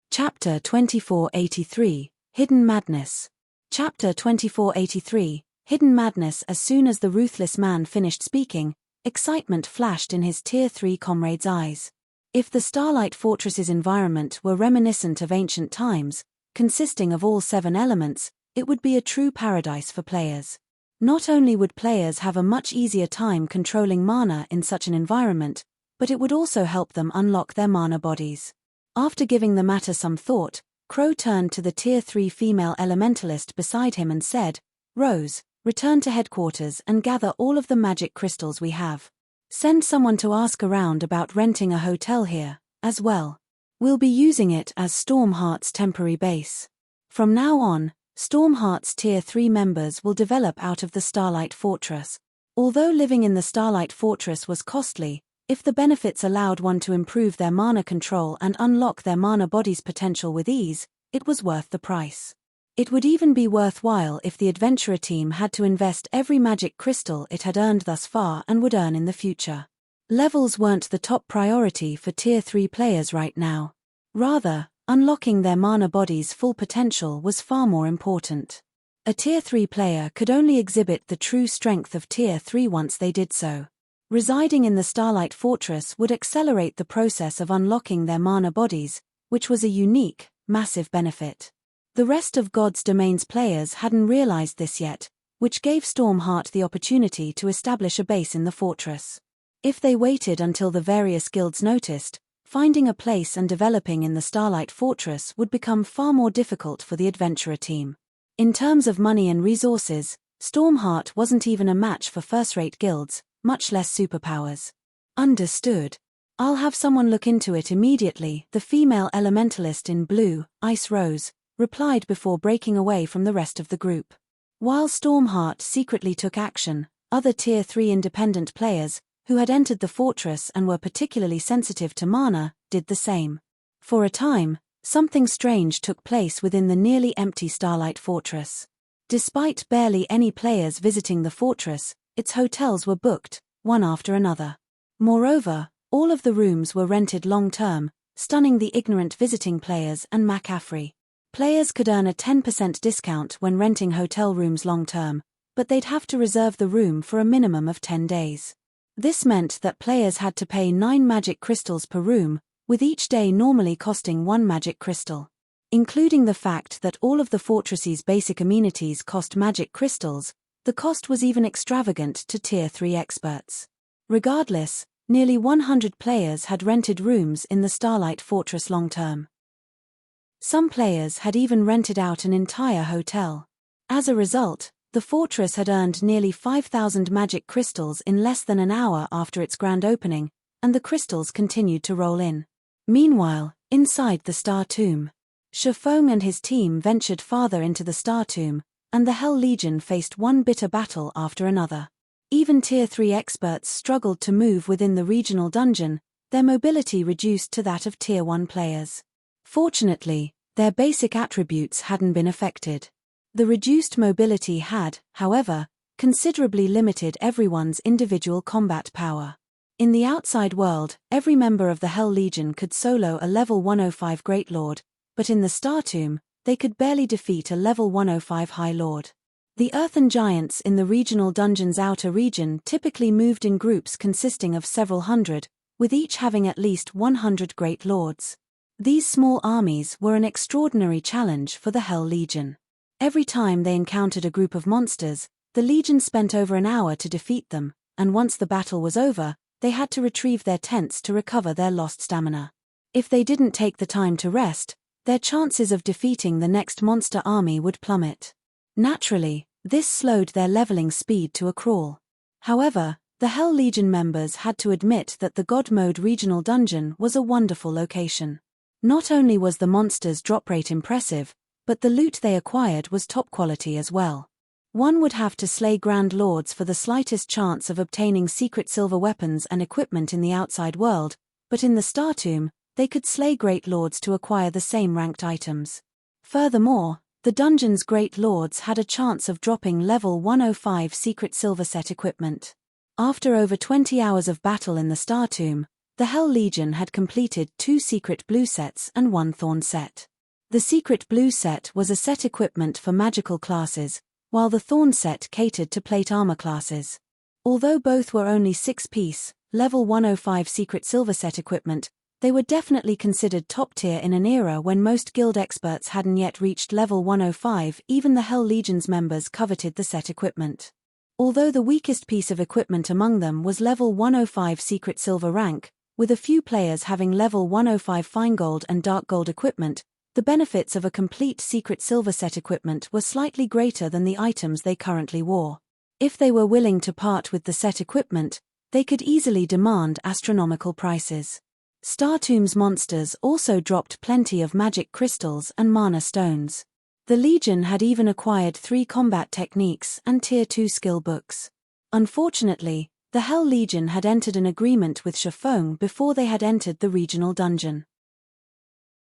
Chapter 2483, Hidden Madness. Chapter 2483, Hidden Madness. As soon as the ruthless man finished speaking, excitement flashed in his Tier 3 comrade's eyes. If the Starlight Fortress's environment were reminiscent of ancient times, consisting of all 7 elements, it would be a true paradise for players. Not only would players have a much easier time controlling mana in such an environment, but it would also help them unlock their mana bodies. After giving the matter some thought, Crow turned to the Tier 3 female elementalist beside him and said, "Rose, return to headquarters and gather all of the magic crystals we have. Send someone to ask around about renting a hotel here, as well. We'll be using it as Stormheart's temporary base. From now on, Stormheart's Tier 3 members will develop out of the Starlight Fortress. Although living in the Starlight Fortress was costly, if the benefits allowed one to improve their mana control and unlock their mana body's potential with ease, it was worth the price. It would even be worthwhile if the adventurer team had to invest every magic crystal it had earned thus far and would earn in the future. Levels weren't the top priority for Tier 3 players right now. Rather, unlocking their mana body's full potential was far more important. A Tier 3 player could only exhibit the true strength of Tier 3 once they did so. Residing in the Starlight Fortress would accelerate the process of unlocking their mana bodies, which was a unique, massive benefit. The rest of God's Domain's players hadn't realized this yet, which gave Stormheart the opportunity to establish a base in the fortress. If they waited until the various guilds noticed, finding a place and developing in the Starlight Fortress would become far more difficult for the adventurer team. In terms of money and resources, Stormheart wasn't even a match for first-rate guilds, much less superpowers. Understood. I'll have someone look into it immediately, the female elementalist in blue, Ice Rose, replied before breaking away from the rest of the group. While Stormheart secretly took action, other Tier 3 independent players, who had entered the fortress and were particularly sensitive to mana, did the same. For a time, something strange took place within the nearly empty Starlight Fortress. Despite barely any players visiting the fortress, its hotels were booked, one after another. Moreover, all of the rooms were rented long-term, stunning the ignorant visiting players and McCaffrey. Players could earn a 10% discount when renting hotel rooms long-term, but they'd have to reserve the room for a minimum of 10 days. This meant that players had to pay 9 magic crystals per room, with each day normally costing 1 magic crystal. Including the fact that all of the fortress's basic amenities cost magic crystals, the cost was even extravagant to Tier 3 experts. Regardless, nearly 100 players had rented rooms in the Starlight Fortress long-term. Some players had even rented out an entire hotel. As a result, the fortress had earned nearly 5,000 magic crystals in less than an hour after its grand opening, and the crystals continued to roll in. Meanwhile, inside the Star Tomb, Shifeng and his team ventured farther into the Star Tomb, and the Hell Legion faced one bitter battle after another. Even Tier 3 experts struggled to move within the regional dungeon, their mobility reduced to that of Tier 1 players. Fortunately, their basic attributes hadn't been affected. The reduced mobility had, however, considerably limited everyone's individual combat power. In the outside world, every member of the Hell Legion could solo a level 105 Great Lord, but in the Star Tomb, they could barely defeat a level 105 High Lord. The Earthen Giants in the regional dungeon's outer region typically moved in groups consisting of several hundred, with each having at least 100 Great Lords. These small armies were an extraordinary challenge for the Hell Legion. Every time they encountered a group of monsters, the Legion spent over an hour to defeat them, and once the battle was over, they had to retrieve their tents to recover their lost stamina. If they didn't take the time to rest, their chances of defeating the next monster army would plummet. Naturally, this slowed their leveling speed to a crawl. However, the Hell Legion members had to admit that the God Mode regional dungeon was a wonderful location. Not only was the monsters' drop rate impressive, but the loot they acquired was top quality as well. One would have to slay Grand Lords for the slightest chance of obtaining secret silver weapons and equipment in the outside world, but in the Star Tomb, they could slay Great Lords to acquire the same ranked items. Furthermore, the dungeon's Great Lords had a chance of dropping level 105 secret silver set equipment. After over 20 hours of battle in the Star Tomb, the Hell Legion had completed 2 secret blue sets and 1 thorn set. The secret blue set was a set equipment for magical classes, while the thorn set catered to plate armor classes. Although both were only 6-piece, level 105 secret silver set equipment, they were definitely considered top tier in an era when most guild experts hadn't yet reached level 105. Even the Hell Legion's members coveted the set equipment. Although the weakest piece of equipment among them was level 105 secret silver rank, with a few players having level 105 fine gold and dark gold equipment, the benefits of a complete secret silver set equipment were slightly greater than the items they currently wore. If they were willing to part with the set equipment, They could easily demand astronomical prices. Star Tomb's monsters also dropped plenty of magic crystals and mana stones. The Legion had even acquired 3 combat techniques and Tier 2 skill books. Unfortunately, the Hell Legion had entered an agreement with Shifeng before they had entered the regional dungeon.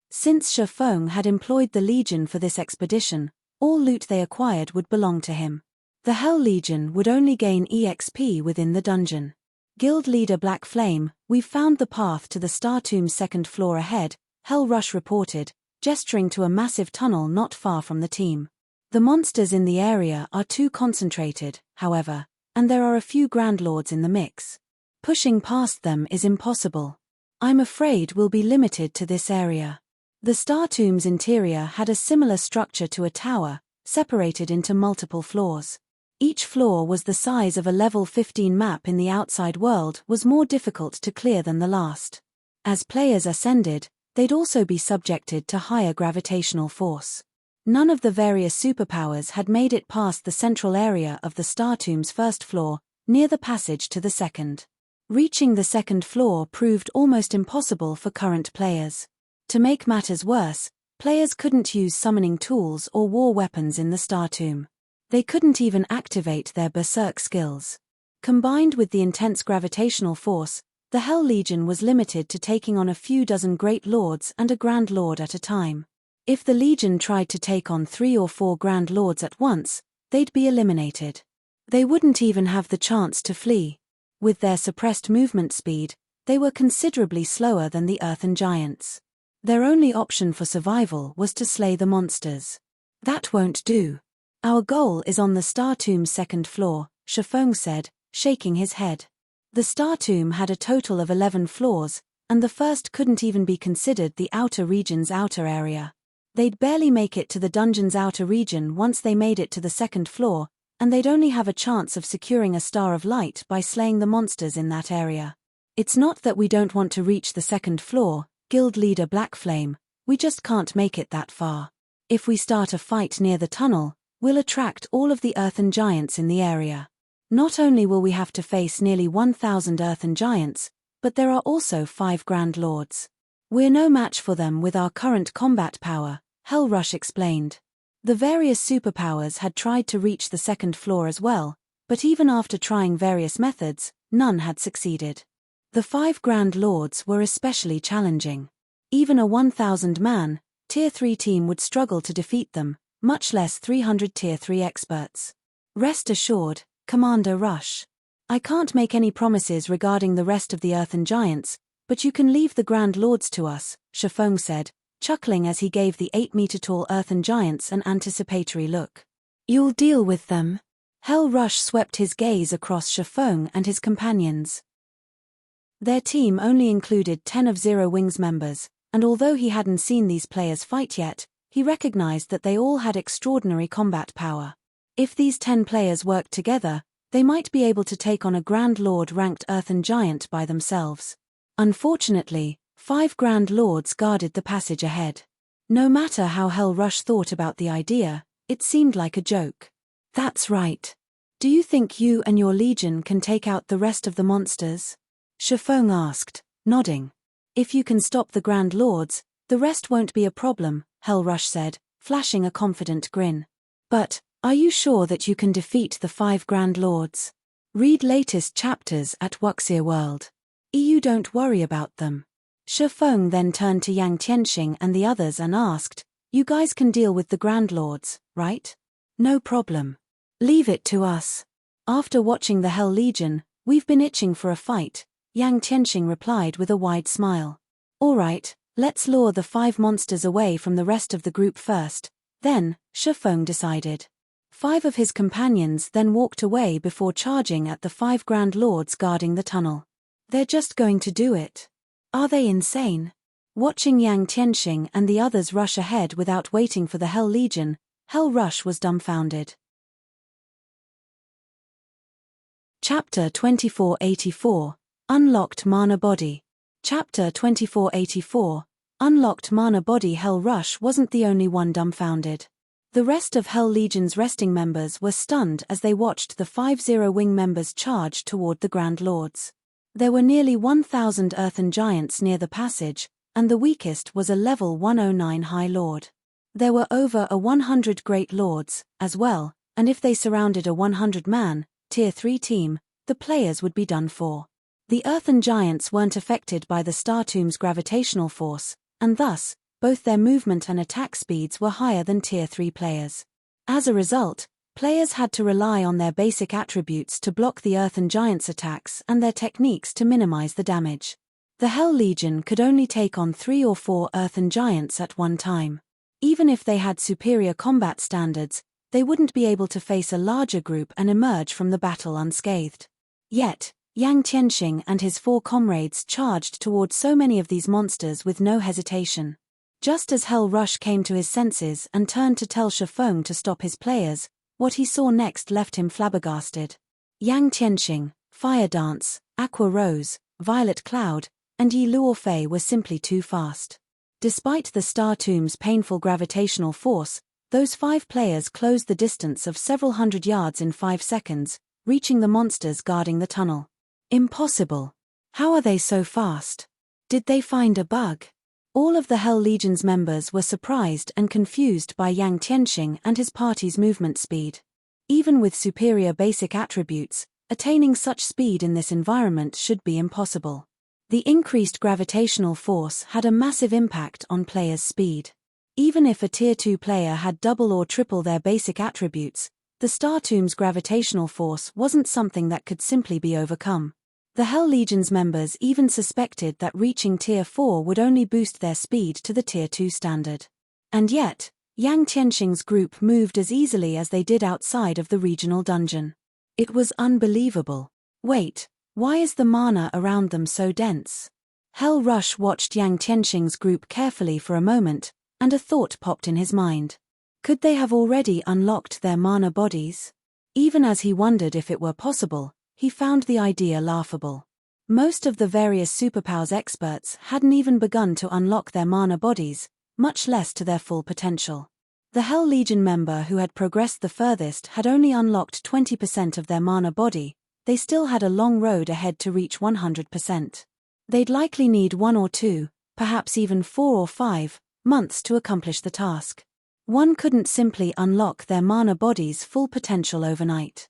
Since Shifeng had employed the Legion for this expedition, all loot they acquired would belong to him. The Hell Legion would only gain EXP within the dungeon. Guild leader Black Flame, "We've found the path to the Star Tomb's 2nd floor ahead," Hell Rush reported, gesturing to a massive tunnel not far from the team. The monsters in the area are too concentrated, however, and there are a few Grand Lords in the mix. Pushing past them is impossible. I'm afraid we'll be limited to this area. The Star Tomb's interior had a similar structure to a tower, separated into multiple floors. Each floor was the size of a level 15 map in the outside world, was more difficult to clear than the last. As players ascended, they'd also be subjected to higher gravitational force. None of the various superpowers had made it past the central area of the Star Tomb's 1st floor, near the passage to the 2nd. Reaching the 2nd floor proved almost impossible for current players. To make matters worse, players couldn't use summoning tools or war weapons in the Star Tomb. They couldn't even activate their berserk skills. Combined with the intense gravitational force, the Hell Legion was limited to taking on a few dozen Great Lords and a Grand Lord at a time. If the Legion tried to take on 3 or 4 Grand Lords at once, they'd be eliminated. They wouldn't even have the chance to flee. With their suppressed movement speed, they were considerably slower than the Earthen Giants. Their only option for survival was to slay the monsters. That won't do. Our goal is on the Star Tomb's 2nd floor, Shifeng said, shaking his head. The Star Tomb had a total of 11 floors, and the first couldn't even be considered the outer region's outer area. They'd barely make it to the dungeon's outer region once they made it to the 2nd floor, and they'd only have a chance of securing a Star of Light by slaying the monsters in that area. It's not that we don't want to reach the 2nd floor, Guild leader Black Flame, we just can't make it that far. If we start a fight near the tunnel, we'll attract all of the Earthen Giants in the area. Not only will we have to face nearly 1,000 Earthen Giants, but there are also 5 Grand Lords. We're no match for them with our current combat power, Hell Rush explained. The various superpowers had tried to reach the 2nd floor as well, but even after trying various methods, none had succeeded. The 5 Grand Lords were especially challenging. Even a 1,000-man, Tier 3 team would struggle to defeat them, much less 300 Tier 3 experts. Rest assured, Commander Rush. I can't make any promises regarding the rest of the Earthen Giants, but you can leave the Grand Lords to us, Shifeng said, chuckling as he gave the 8-meter-tall Earthen Giants an anticipatory look. You'll deal with them? Hell Rush swept his gaze across Shifeng and his companions. Their team only included 10 of Zero Wing's members, and although he hadn't seen these players fight yet, he recognized that they all had extraordinary combat power. If these 10 players worked together, they might be able to take on a Grand Lord-ranked Earthen Giant by themselves. Unfortunately, 5 Grand Lords guarded the passage ahead. No matter how Hell Rush thought about the idea, it seemed like a joke. That's right. Do you think you and your Legion can take out the rest of the monsters? Shifeng asked, nodding. If you can stop the Grand Lords, the rest won't be a problem, Hell Rush said, flashing a confident grin. But, are you sure that you can defeat the 5 Grand Lords? Read latest chapters at Wuxia World. Don't worry about them. Shifeng then turned to Yang Tianxing and the others and asked, you guys can deal with the Grand Lords, right? No problem. Leave it to us. After watching the Hell Legion, we've been itching for a fight, Yang Tianxing replied with a wide smile. All right, let's lure the 5 monsters away from the rest of the group first, then, Shifeng decided. 5 of his companions then walked away before charging at the 5 Grand Lords guarding the tunnel. They're just going to do it. Are they insane? Watching Yang Tianxing and the others rush ahead without waiting for the Hell Legion, Hell Rush was dumbfounded. Chapter 2484, Unlocked Mana Body. Chapter 2484, Unlocked Mana Body. Hell Rush wasn't the only one dumbfounded. The rest of Hell Legion's resting members were stunned as they watched the 5 Zero Wing members charge toward the Grand Lords. There were nearly 1,000 earthen giants near the passage, and the weakest was a level 109 High Lord. There were over 100 Great Lords, as well, and if they surrounded a 100-man, Tier 3 team, the players would be done for. The earthen giants weren't affected by the Star Tomb's gravitational force, and thus, both their movement and attack speeds were higher than Tier 3 players. As a result, players had to rely on their basic attributes to block the earthen giants' attacks and their techniques to minimize the damage. The Hell Legion could only take on 3 or 4 earthen giants at one time. Even if they had superior combat standards, they wouldn't be able to face a larger group and emerge from the battle unscathed. Yet, Yang Tianxing and his 4 comrades charged toward so many of these monsters with no hesitation. Just as Hell Rush came to his senses and turned to tell Shifeng to stop his players, what he saw next left him flabbergasted. Yang Tianxing, Fire Dance, Aqua Rose, Violet Cloud, and Yi Luofei were simply too fast. Despite the Star Tomb's painful gravitational force, those 5 players closed the distance of several hundred yards in 5 seconds, reaching the monsters guarding the tunnel. Impossible. How are they so fast? Did they find a bug? All of the Hell Legion's members were surprised and confused by Yang Tianxing and his party's movement speed. Even with superior basic attributes, attaining such speed in this environment should be impossible. The increased gravitational force had a massive impact on players' speed. Even if a Tier 2 player had double or triple their basic attributes, the Star Tomb's gravitational force wasn't something that could simply be overcome. The Hell Legion's members even suspected that reaching Tier 4 would only boost their speed to the Tier 2 standard. And yet, Yang Tianxing's group moved as easily as they did outside of the regional dungeon. It was unbelievable. Wait, why is the mana around them so dense? Hell Rush watched Yang Tianxing's group carefully for a moment, and a thought popped in his mind. Could they have already unlocked their mana bodies? Even as he wondered if it were possible, he found the idea laughable. Most of the various superpowers experts hadn't even begun to unlock their mana bodies, much less to their full potential. The Hell Legion member who had progressed the furthest had only unlocked 20% of their mana body. They still had a long road ahead to reach 100%. They'd likely need 1 or 2, perhaps even 4 or 5, months to accomplish the task. One couldn't simply unlock their mana body's full potential overnight.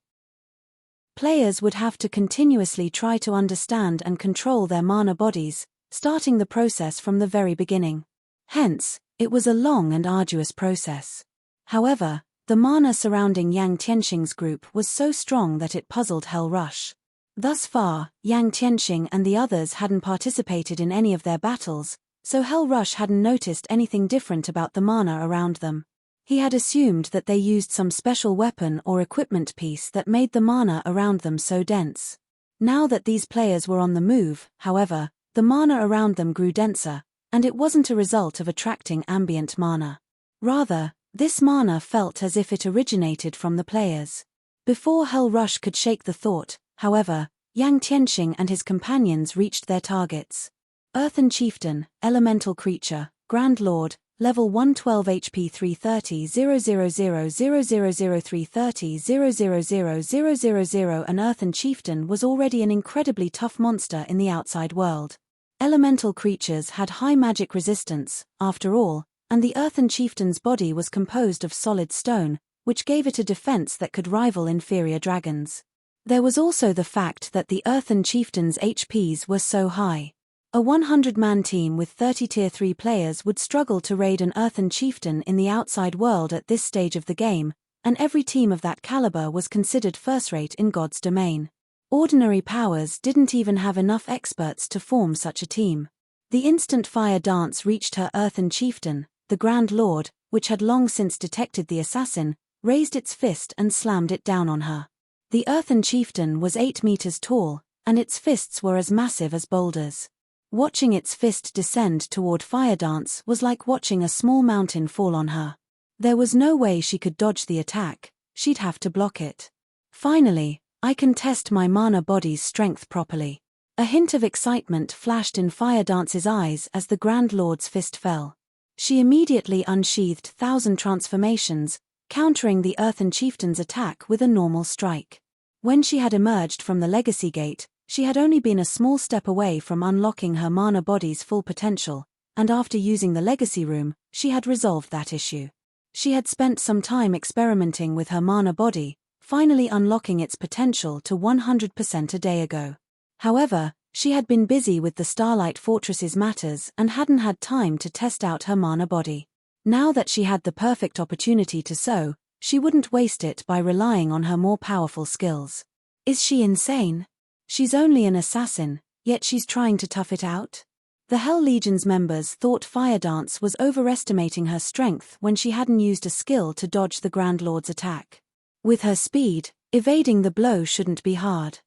Players would have to continuously try to understand and control their mana bodies, starting the process from the very beginning. Hence, it was a long and arduous process. However, the mana surrounding Yang Tianxing's group was so strong that it puzzled Hell Rush. Thus far, Yang Tianxing and the others hadn't participated in any of their battles, so Hell Rush hadn't noticed anything different about the mana around them. He had assumed that they used some special weapon or equipment piece that made the mana around them so dense. Now that these players were on the move, however, the mana around them grew denser, and it wasn't a result of attracting ambient mana. Rather, this mana felt as if it originated from the players. Before Hell Rush could shake the thought, however, Yang Tianxing and his companions reached their targets. Earthen Chieftain, Elemental Creature, Grand Lord, Level 112 HP 330 000 330 000. An Earthen Chieftain was already an incredibly tough monster in the outside world. Elemental creatures had high magic resistance, after all, and the Earthen Chieftain's body was composed of solid stone, which gave it a defense that could rival inferior dragons. There was also the fact that the Earthen Chieftain's HPs were so high. A 100-man team with 30 Tier 3 players would struggle to raid an Earthen Chieftain in the outside world at this stage of the game, and every team of that caliber was considered first-rate in God's domain. Ordinary powers didn't even have enough experts to form such a team. The instant Fire Dance reached her Earthen Chieftain, the Grand Lord, which had long since detected the assassin, raised its fist and slammed it down on her. The Earthen Chieftain was 8 meters tall, and its fists were as massive as boulders. Watching its fist descend toward Fire Dance was like watching a small mountain fall on her. There was no way she could dodge the attack, she'd have to block it. Finally, I can test my mana body's strength properly. A hint of excitement flashed in Fire Dance's eyes as the Grand Lord's fist fell. She immediately unsheathed 1,000 transformations, countering the Earthen Chieftain's attack with a normal strike. When she had emerged from the Legacy Gate, She had only been a small step away from unlocking her mana body's full potential, and after using the legacy room, she had resolved that issue. She had spent some time experimenting with her mana body, finally unlocking its potential to 100% a day ago. However, she had been busy with the Starlight Fortress's matters and hadn't had time to test out her mana body. Now that she had the perfect opportunity to so, she wouldn't waste it by relying on her more powerful skills. Is she insane? She's only an assassin, yet she's trying to tough it out? The Hell Legion's members thought Fire Dance was overestimating her strength when she hadn't used a skill to dodge the Grand Lord's attack. With her speed, evading the blow shouldn't be hard.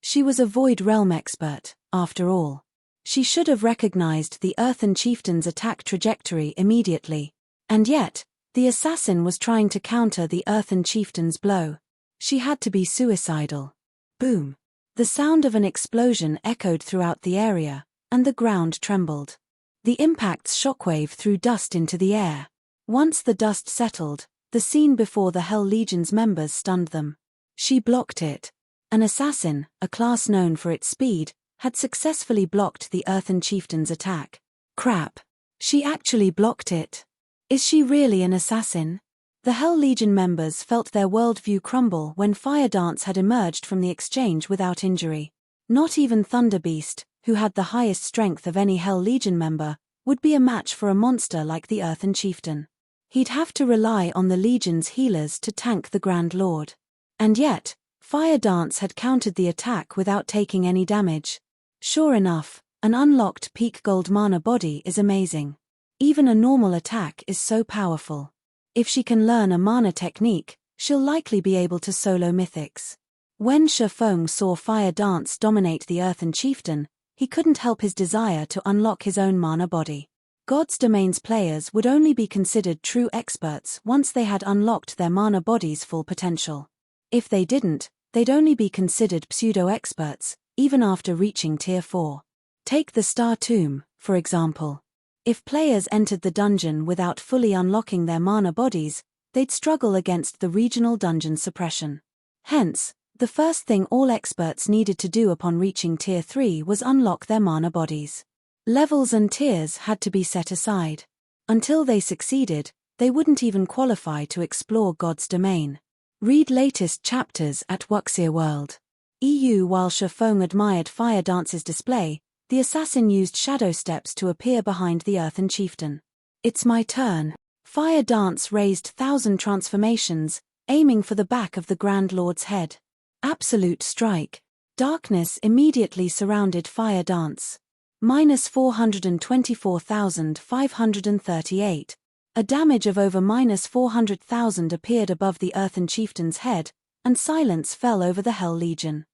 She was a Void Realm expert, after all. She should have recognized the Earthen Chieftain's attack trajectory immediately. And yet, the assassin was trying to counter the Earthen Chieftain's blow. She had to be suicidal. Boom. The sound of an explosion echoed throughout the area, and the ground trembled. The impact's shockwave threw dust into the air. Once the dust settled, the scene before the Hell Legion's members stunned them. She blocked it. An assassin, a class known for its speed, had successfully blocked the Earthen Chieftain's attack. Crap. She actually blocked it. Is she really an assassin? The Hell Legion members felt their worldview crumble when Fire Dance had emerged from the exchange without injury. Not even Thunderbeast, who had the highest strength of any Hell Legion member, would be a match for a monster like the Earthen Chieftain. He'd have to rely on the Legion's healers to tank the Grand Lord. And yet, Fire Dance had countered the attack without taking any damage. Sure enough, an unlocked peak gold mana body is amazing. Even a normal attack is so powerful. If she can learn a mana technique, she'll likely be able to solo mythics. When Shifeng saw Fire Dance dominate the Earthen Chieftain, he couldn't help his desire to unlock his own mana body. God's Domain's players would only be considered true experts once they had unlocked their mana body's full potential. If they didn't, they'd only be considered pseudo-experts, even after reaching Tier 4. Take the Star Tomb, for example. If players entered the dungeon without fully unlocking their mana bodies, they'd struggle against the regional dungeon suppression. Hence, the first thing all experts needed to do upon reaching Tier 3 was unlock their mana bodies. Levels and tiers had to be set aside. Until they succeeded, they wouldn't even qualify to explore God's Domain. Read latest chapters at Wuxia World. EU. While Shifeng admired Fire Dance's display, the assassin used shadow steps to appear behind the Earthen Chieftain. It's my turn. Fire Dance raised 1,000 transformations, aiming for the back of the Grand Lord's head. Absolute strike. Darkness immediately surrounded Fire Dance. -424,538. A damage of over -400,000 appeared above the Earthen Chieftain's head, and silence fell over the Hell Legion.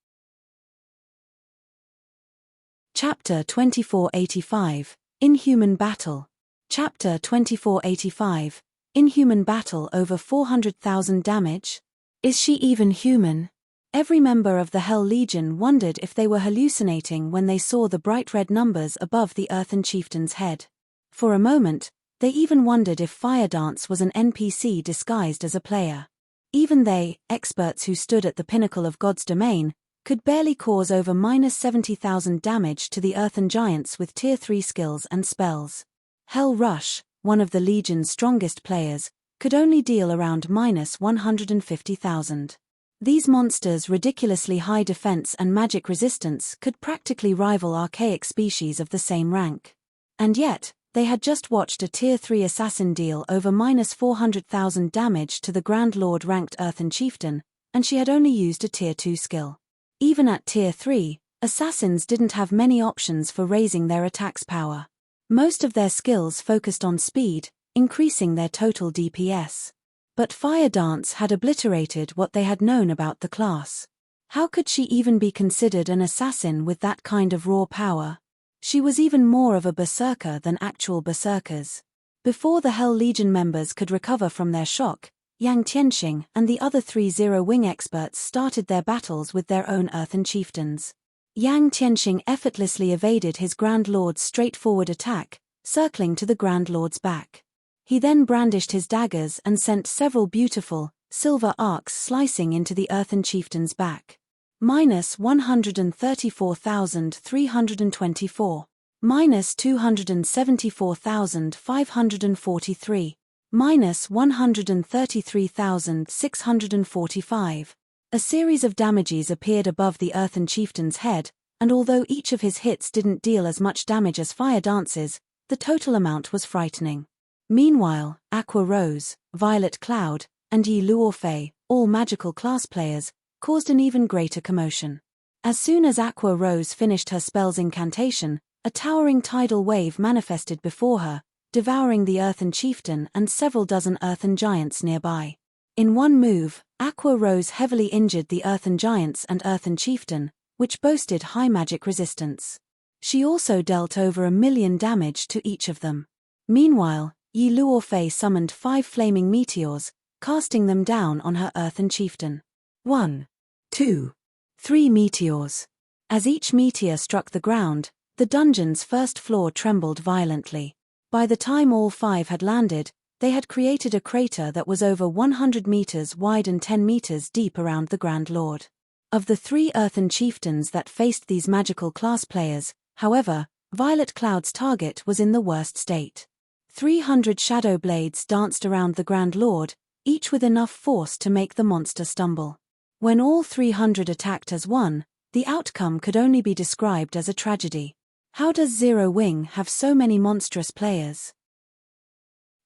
Chapter 2485, Inhuman Battle. Chapter 2485, Inhuman Battle. Over 400,000 damage? Is she even human? Every member of the Hell Legion wondered if they were hallucinating when they saw the bright red numbers above the Earthen Chieftain's head. For a moment, they even wondered if Fire Dance was an NPC disguised as a player. Even they, experts who stood at the pinnacle of God's Domain, could barely cause over -70,000 damage to the Earthen Giants with Tier 3 skills and spells. Hell Rush, one of the Legion's strongest players, could only deal around -150,000. These monsters' ridiculously high defense and magic resistance could practically rival archaic species of the same rank. And yet, they had just watched a Tier 3 assassin deal over -400,000 damage to the Grand Lord ranked Earthen Chieftain, and she had only used a Tier 2 skill. Even at Tier 3, assassins didn't have many options for raising their attack's power. Most of their skills focused on speed, increasing their total DPS. But Fire Dance had obliterated what they had known about the class. How could she even be considered an assassin with that kind of raw power? She was even more of a berserker than actual berserkers. Before the Hell Legion members could recover from their shock, Yang Tianxing and the other 3 Zero-Wing experts started their battles with their own Earthen Chieftains. Yang Tianxing effortlessly evaded his Grand Lord's straightforward attack, circling to the Grand Lord's back. He then brandished his daggers and sent several beautiful, silver arcs slicing into the Earthen Chieftain's back. minus 134,324, minus 274,543, minus 133,645. A series of damages appeared above the Earthen Chieftain's head, and although each of his hits didn't deal as much damage as Fire Dance's, the total amount was frightening. Meanwhile, Aqua Rose, Violet Cloud, and Yi Luorfei, all magical class players, caused an even greater commotion. As soon as Aqua Rose finished her spell's incantation, a towering tidal wave manifested before her, devouring the Earthen Chieftain and several dozen Earthen Giants nearby. In one move, Aqua Rose heavily injured the Earthen Giants and Earthen Chieftain, which boasted high magic resistance. She also dealt over 1 million damage to each of them. Meanwhile, Yi Luorfei summoned 5 flaming meteors, casting them down on her Earthen Chieftain. 1, 2, 3 meteors. As each meteor struck the ground, the dungeon's first floor trembled violently. By the time all 5 had landed, they had created a crater that was over 100 meters wide and 10 meters deep around the Grand Lord. Of the 3 Earthen Chieftains that faced these magical class players, however, Violet Cloud's target was in the worst state. 300 shadow blades danced around the Grand Lord, each with enough force to make the monster stumble. When all 300 attacked as one, the outcome could only be described as a tragedy. How does Zero Wing have so many monstrous players?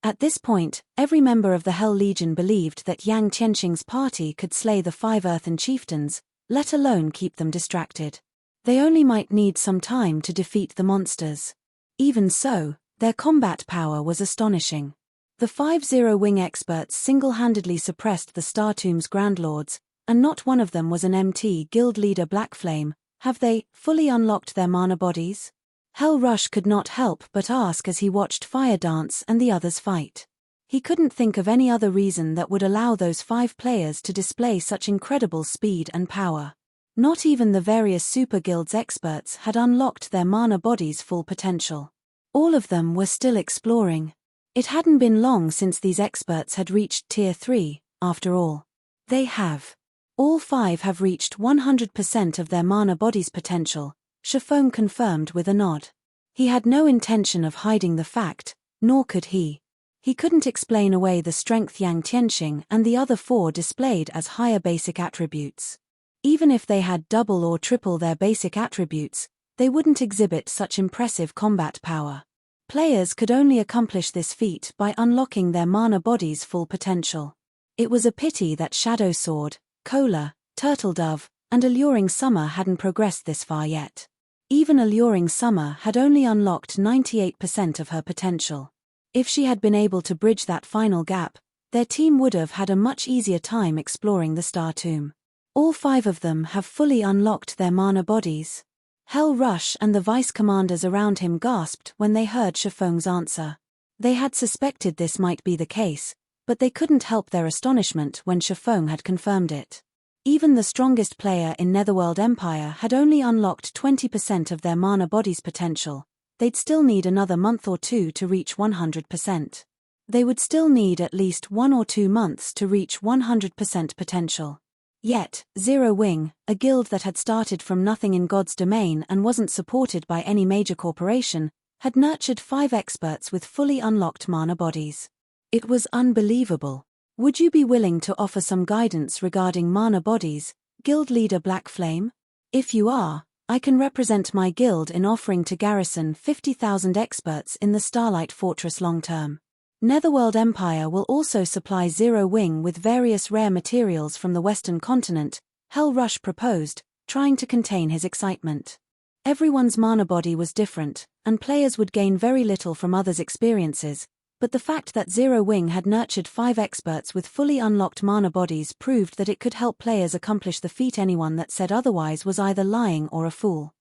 At this point, every member of the Hell Legion believed that Yang Tianxing's party could slay the 5 Earthen Chieftains, let alone keep them distracted. They only might need some time to defeat the monsters. Even so, their combat power was astonishing. The 5 Zero Wing experts single-handedly suppressed the Star Tomb's Grand Lords, and not one of them was an MT guild leader Blackflame. Have they fully unlocked their mana bodies? Hell Rush could not help but ask as he watched Fire Dance and the others fight. He couldn't think of any other reason that would allow those 5 players to display such incredible speed and power. Not even the various super guilds experts had unlocked their mana bodies' full potential. All of them were still exploring. It hadn't been long since these experts had reached Tier 3, after all. They have. All 5 have reached 100% of their mana body's potential, Shifeng confirmed with a nod. He had no intention of hiding the fact, nor could he. He couldn't explain away the strength Yang Tianxing and the other 4 displayed as higher basic attributes. Even if they had double or triple their basic attributes, they wouldn't exhibit such impressive combat power. Players could only accomplish this feat by unlocking their mana body's full potential. It was a pity that Shadow Sword, Cola, Turtle Dove, and Alluring Summer hadn't progressed this far yet. Even Alluring Summer had only unlocked 98% of her potential. If she had been able to bridge that final gap, their team would have had a much easier time exploring the Star Tomb. All 5 of them have fully unlocked their mana bodies. Hell Rush and the vice commanders around him gasped when they heard Shifeng's answer. They had suspected this might be the case, but they couldn't help their astonishment when Shifeng had confirmed it. Even the strongest player in Netherworld Empire had only unlocked 20% of their mana body's potential. They'd still need another month or 2 to reach 100%. They would still need at least 1 or 2 months to reach 100% potential. Yet, Zero Wing, a guild that had started from nothing in God's domain and wasn't supported by any major corporation, had nurtured 5 experts with fully unlocked mana bodies. It was unbelievable. Would you be willing to offer some guidance regarding mana bodies, Guild Leader Blackflame? If you are, I can represent my guild in offering to garrison 50,000 experts in the Starlight Fortress long-term. Netherworld Empire will also supply Zero Wing with various rare materials from the Western continent, Hell Rush proposed, trying to contain his excitement. Everyone's mana body was different, and players would gain very little from others' experiences, but the fact that Zero Wing had nurtured 5 experts with fully unlocked mana bodies proved that it could help players accomplish the feat. Anyone that said otherwise was either lying or a fool.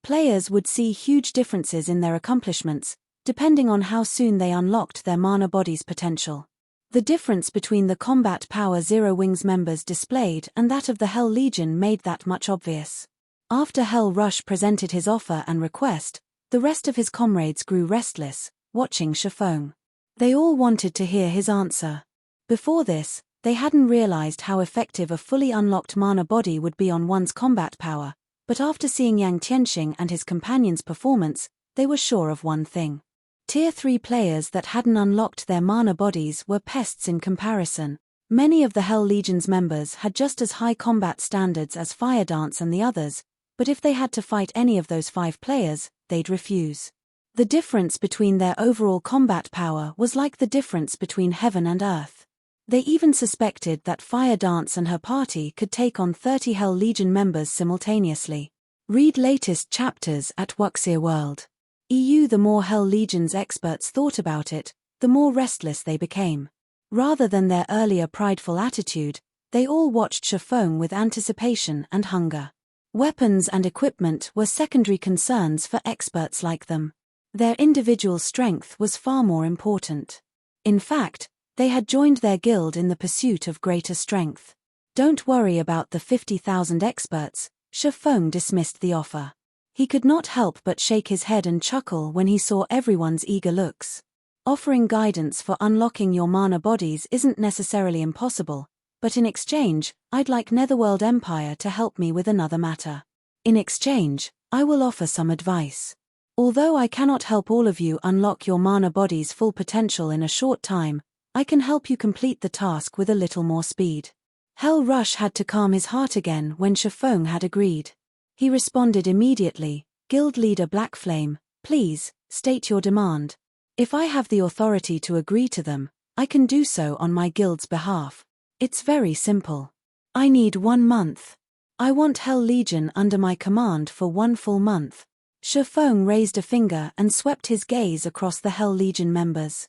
Players would see huge differences in their accomplishments, depending on how soon they unlocked their mana body's potential. The difference between the combat power Zero Wing's members displayed and that of the Hell Legion made that much obvious. After Hell Rush presented his offer and request, the rest of his comrades grew restless, watching Shifeng. They all wanted to hear his answer. Before this, They hadn't realized how effective a fully unlocked mana body would be on one's combat power, but after seeing Yang Tianxing and his companions' performance, they were sure of one thing. Tier 3 players that hadn't unlocked their mana bodies were pests in comparison. Many of the Hell Legion's members had just as high combat standards as Fire Dance and the others, but if they had to fight any of those 5 players, they'd refuse. The difference between their overall combat power was like the difference between heaven and earth. They even suspected that Fire Dance and her party could take on 30 Hell Legion members simultaneously. Read latest chapters at Wuxia World. The more Hell Legion's experts thought about it, the more restless they became. Rather than their earlier prideful attitude, they all watched Shifeng with anticipation and hunger. Weapons and equipment were secondary concerns for experts like them. Their individual strength was far more important. In fact, they had joined their guild in the pursuit of greater strength. Don't worry about the 50,000 experts, Shifeng dismissed the offer. He could not help but shake his head and chuckle when he saw everyone's eager looks. Offering guidance for unlocking your mana bodies isn't necessarily impossible, but in exchange, I'd like Netherworld Empire to help me with another matter. In exchange, I will offer some advice. Although I cannot help all of you unlock your mana body's full potential in a short time, I can help you complete the task with a little more speed. Hell Rush had to calm his heart again when Shifeng had agreed. He responded immediately, Guild Leader Blackflame, please, state your demand. If I have the authority to agree to them, I can do so on my guild's behalf. It's very simple. I need 1 month. I want Hell Legion under my command for 1 full month. Shifeng raised a finger and swept his gaze across the Hell Legion members.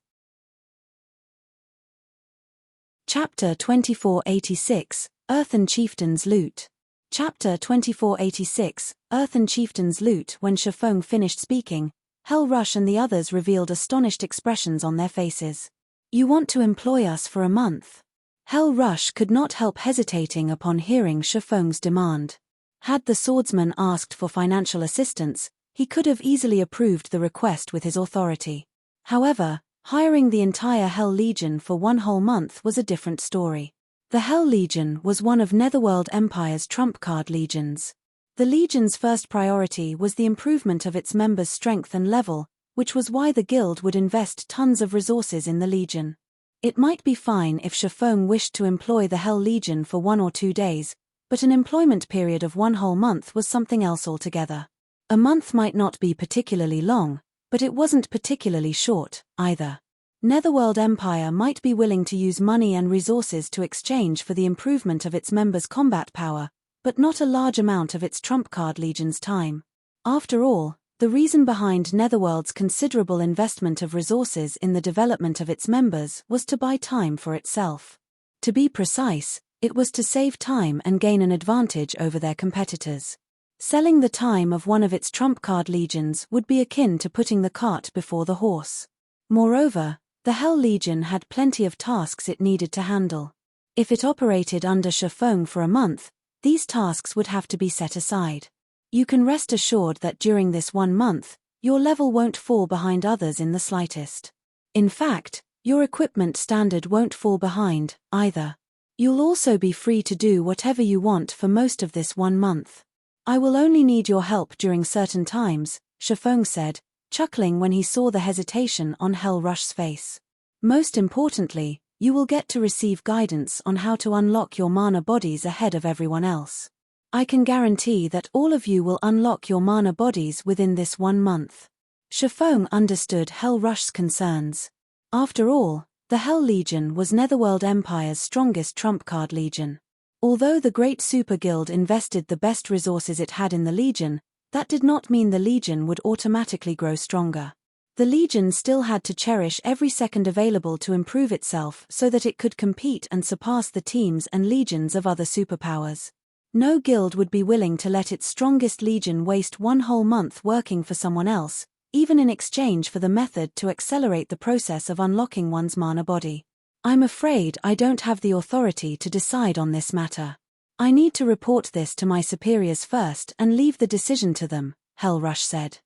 Chapter 2486, Earthen Chieftain's Loot. Chapter 2486, Earthen Chieftain's Loot. When Shifeng finished speaking, Hell Rush and the others revealed astonished expressions on their faces. You want to employ us for a month? Hell Rush could not help hesitating upon hearing Shifeng's demand. Had the swordsman asked for financial assistance, he could have easily approved the request with his authority. However, hiring the entire Hell Legion for 1 whole month was a different story. The Hell Legion was one of Netherworld Empire's trump card legions. The Legion's first priority was the improvement of its members' strength and level, which was why the guild would invest tons of resources in the Legion. It might be fine if Shifeng wished to employ the Hell Legion for 1 or 2 days, but an employment period of 1 whole month was something else altogether. A month might not be particularly long, but it wasn't particularly short, either. Netherworld Empire might be willing to use money and resources to exchange for the improvement of its members' combat power, but not a large amount of its trump card legion's time. After all, the reason behind Netherworld's considerable investment of resources in the development of its members was to buy time for itself. To be precise, it was to save time and gain an advantage over their competitors. Selling the time of one of its trump card legions would be akin to putting the cart before the horse. Moreover, the Hell Legion had plenty of tasks it needed to handle. If it operated under Shifeng for a month, these tasks would have to be set aside. You can rest assured that during this 1 month, your level won't fall behind others in the slightest. In fact, your equipment standard won't fall behind, either. You'll also be free to do whatever you want for most of this 1 month. I will only need your help during certain times, Shifeng said, chuckling when he saw the hesitation on Hell Rush's face. Most importantly, you will get to receive guidance on how to unlock your mana bodies ahead of everyone else. I can guarantee that all of you will unlock your mana bodies within this 1 month. Shifeng understood Hell Rush's concerns. After all, the Hell Legion was Netherworld Empire's strongest trump card legion. Although the Great Super Guild invested the best resources it had in the Legion, that did not mean the Legion would automatically grow stronger. The Legion still had to cherish every second available to improve itself so that it could compete and surpass the teams and legions of other superpowers. No guild would be willing to let its strongest legion waste 1 whole month working for someone else, even in exchange for the method to accelerate the process of unlocking one's mana body. I'm afraid I don't have the authority to decide on this matter. I need to report this to my superiors first and leave the decision to them, Hell Rush said.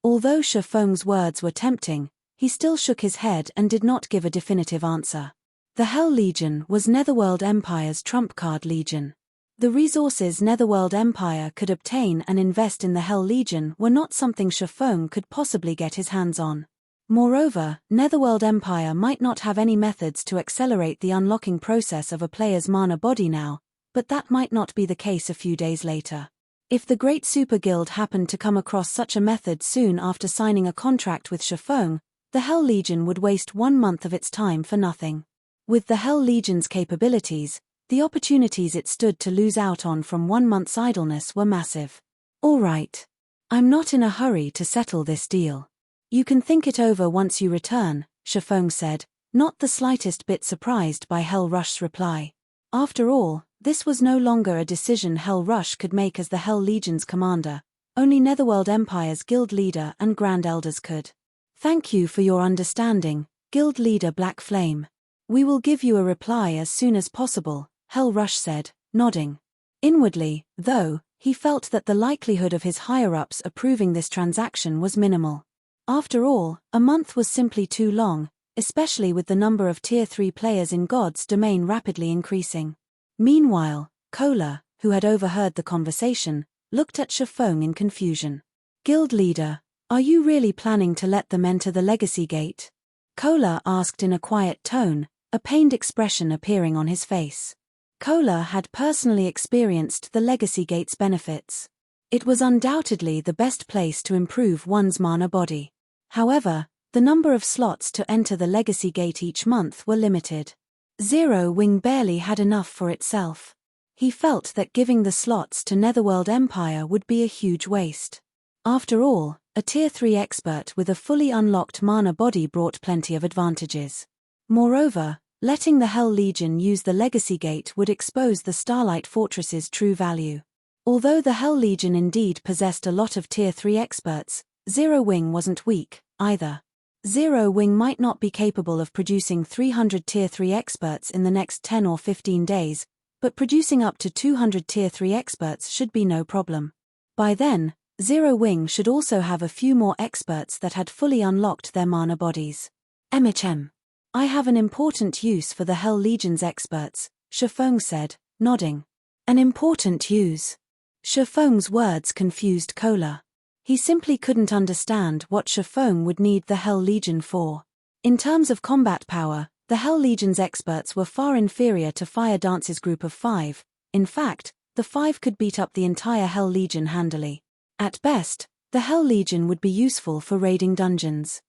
Although Shifeng's words were tempting, he still shook his head and did not give a definitive answer. The Hell Legion was Netherworld Empire's trump card legion. The resources Netherworld Empire could obtain and invest in the Hell Legion were not something Shifeng could possibly get his hands on. Moreover, Netherworld Empire might not have any methods to accelerate the unlocking process of a player's mana body now, but that might not be the case a few days later. If the Great Super Guild happened to come across such a method soon after signing a contract with Shifeng, the Hell Legion would waste 1 month of its time for nothing. With the Hell Legion's capabilities, the opportunities it stood to lose out on from 1 month's idleness were massive. All right. I'm not in a hurry to settle this deal. You can think it over once you return, Shifeng said, not the slightest bit surprised by Hell Rush's reply. After all, this was no longer a decision Hell Rush could make as the Hell Legion's commander, only Netherworld Empire's guild leader and Grand Elders could. Thank you for your understanding, Guild Leader Black Flame. We will give you a reply as soon as possible, Hell Rush said, nodding. Inwardly, though, he felt that the likelihood of his higher-ups approving this transaction was minimal. After all, a month was simply too long, especially with the number of Tier 3 players in God's domain rapidly increasing. Meanwhile, Kola, who had overheard the conversation, looked at Shifeng in confusion. Guild Leader, are you really planning to let them enter the Legacy Gate? Kola asked in a quiet tone, a pained expression appearing on his face. Kola had personally experienced the Legacy Gate's benefits. It was undoubtedly the best place to improve one's mana body. However, the number of slots to enter the Legacy Gate each month were limited. Zero Wing barely had enough for itself. He felt that giving the slots to Netherworld Empire would be a huge waste. After all, a Tier 3 expert with a fully unlocked mana body brought plenty of advantages. Moreover, letting the Hell Legion use the Legacy Gate would expose the Starlight Fortress's true value. Although the Hell Legion indeed possessed a lot of Tier 3 experts, Zero Wing wasn't weak, either. Zero Wing might not be capable of producing 300 Tier 3 experts in the next 10 or 15 days, but producing up to 200 Tier 3 experts should be no problem. By then, Zero Wing should also have a few more experts that had fully unlocked their mana bodies. MHM. I have an important use for the Hell Legion's experts, Shifeng said, nodding. An important use. Shifeng's words confused Kola. He simply couldn't understand what Shifeng would need the Hell Legion for. In terms of combat power, the Hell Legion's experts were far inferior to Fire Dance's group of 5. In fact, the 5 could beat up the entire Hell Legion handily. At best, the Hell Legion would be useful for raiding dungeons.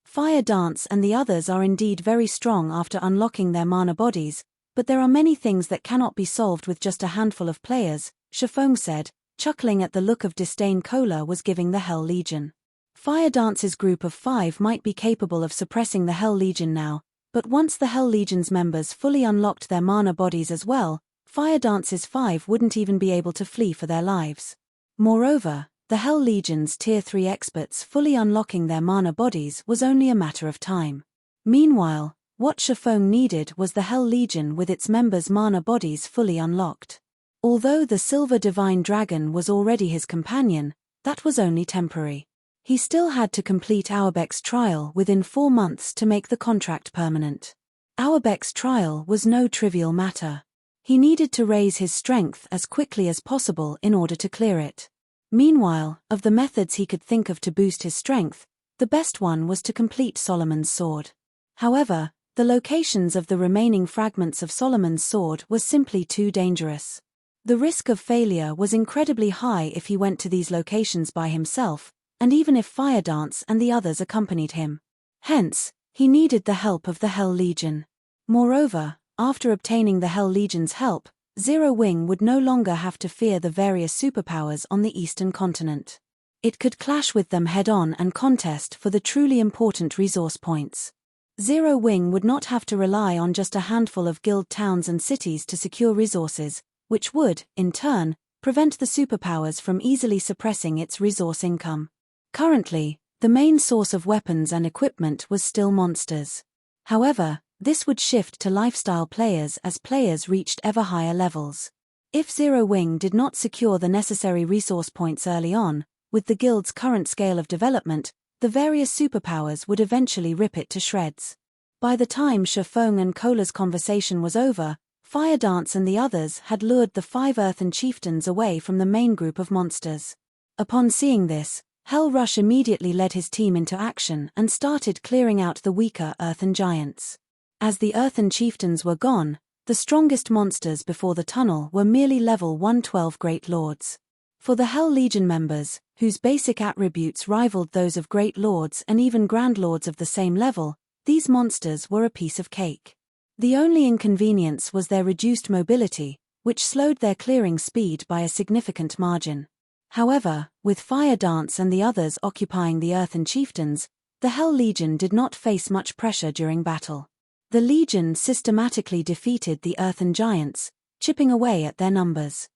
Fire Dance and the others are indeed very strong after unlocking their mana bodies, but there are many things that cannot be solved with just a handful of players, Shifeng said, chuckling at the look of disdain Kola was giving the Hell Legion. Fire Dance's group of 5 might be capable of suppressing the Hell Legion now, but once the Hell Legion's members fully unlocked their mana bodies as well, Fire Dance's 5 wouldn't even be able to flee for their lives. Moreover, the Hell Legion's Tier 3 experts fully unlocking their mana bodies was only a matter of time. Meanwhile, what Shifeng needed was the Hell Legion with its members' mana bodies fully unlocked. Although the Silver Divine Dragon was already his companion, that was only temporary. He still had to complete Auerbach's trial within 4 months to make the contract permanent. Auerbach's trial was no trivial matter. He needed to raise his strength as quickly as possible in order to clear it. Meanwhile, of the methods he could think of to boost his strength, the best one was to complete Solomon's Sword. However, the locations of the remaining fragments of Solomon's Sword were simply too dangerous. The risk of failure was incredibly high if he went to these locations by himself, and even if Fire Dance and the others accompanied him. Hence, he needed the help of the Hell Legion. Moreover, after obtaining the Hell Legion's help, Zero Wing would no longer have to fear the various superpowers on the Eastern continent. It could clash with them head-on and contest for the truly important resource points. Zero Wing would not have to rely on just a handful of guild towns and cities to secure resources, which would, in turn, prevent the superpowers from easily suppressing its resource income. Currently, the main source of weapons and equipment was still monsters. However, this would shift to lifestyle players as players reached ever higher levels. If Zero Wing did not secure the necessary resource points early on, with the guild's current scale of development, the various superpowers would eventually rip it to shreds. By the time Shifeng and Kola's conversation was over, Fire Dance and the others had lured the 5 earthen chieftains away from the main group of monsters. Upon seeing this, Hell Rush immediately led his team into action and started clearing out the weaker earthen giants. As the earthen chieftains were gone, the strongest monsters before the tunnel were merely level 112 Great Lords. For the Hell Legion members, whose basic attributes rivaled those of Great Lords and even Grand Lords of the same level, these monsters were a piece of cake. The only inconvenience was their reduced mobility, which slowed their clearing speed by a significant margin. However, with Fire Dance and the others occupying the earthen chieftains, the Hell Legion did not face much pressure during battle. The Legion systematically defeated the earthen giants, chipping away at their numbers.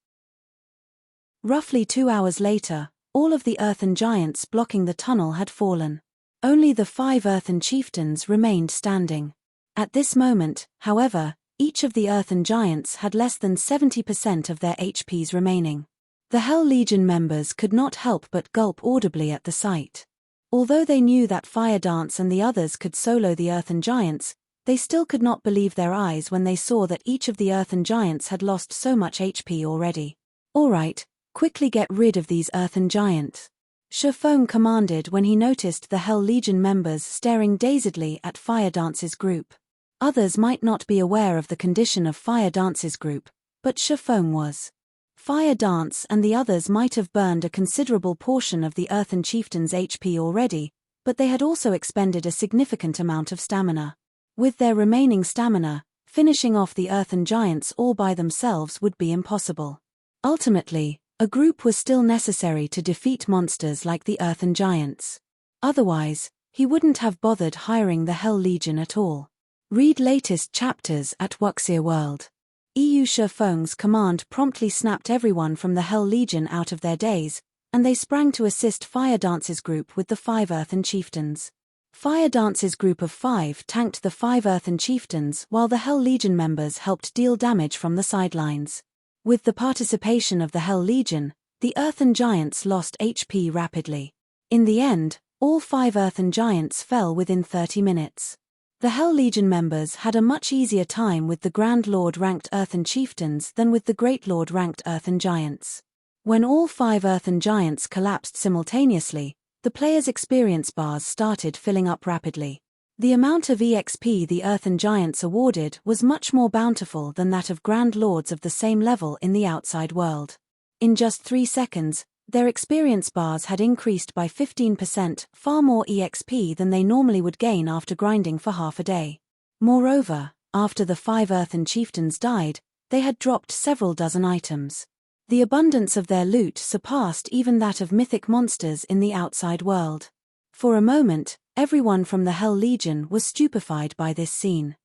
Roughly 2 hours later, all of the earthen giants blocking the tunnel had fallen. Only the 5 earthen chieftains remained standing. At this moment, however, each of the earthen giants had less than 70% of their HPs remaining. The Hell Legion members could not help but gulp audibly at the sight. Although they knew that Fire Dance and the others could solo the earthen giants, they still could not believe their eyes when they saw that each of the earthen giants had lost so much HP already. "Alright, quickly get rid of these earthen giants," Shifeng commanded when he noticed the Hell Legion members staring dazedly at Fire Dance's group. Others might not be aware of the condition of Fire Dance's group, but Shifeng was. Fire Dance and the others might have burned a considerable portion of the earthen chieftain's HP already, but they had also expended a significant amount of stamina. With their remaining stamina, finishing off the earthen giants all by themselves would be impossible. Ultimately, a group was still necessary to defeat monsters like the earthen giants. Otherwise, he wouldn't have bothered hiring the Hell Legion at all. Read latest chapters at Wuxia World. EU Shifeng's command promptly snapped everyone from the Hell Legion out of their daze, and they sprang to assist Fire Dance's group with the 5 earthen chieftains. Fire Dance's group of 5 tanked the 5 earthen chieftains while the Hell Legion members helped deal damage from the sidelines. With the participation of the Hell Legion, the earthen giants lost HP rapidly. In the end, all 5 earthen giants fell within 30 minutes. The Hell Legion members had a much easier time with the Grand Lord-ranked earthen chieftains than with the Great Lord-ranked earthen giants. When all 5 earthen giants collapsed simultaneously, the players' experience bars started filling up rapidly. The amount of EXP the earthen giants awarded was much more bountiful than that of Grand Lords of the same level in the outside world. In just 3 seconds, their experience bars had increased by 15%, far more EXP than they normally would gain after grinding for half a day. Moreover, after the 5 earthen chieftains died, they had dropped several dozen items. The abundance of their loot surpassed even that of mythic monsters in the outside world. For a moment, everyone from the Hell Legion was stupefied by this scene.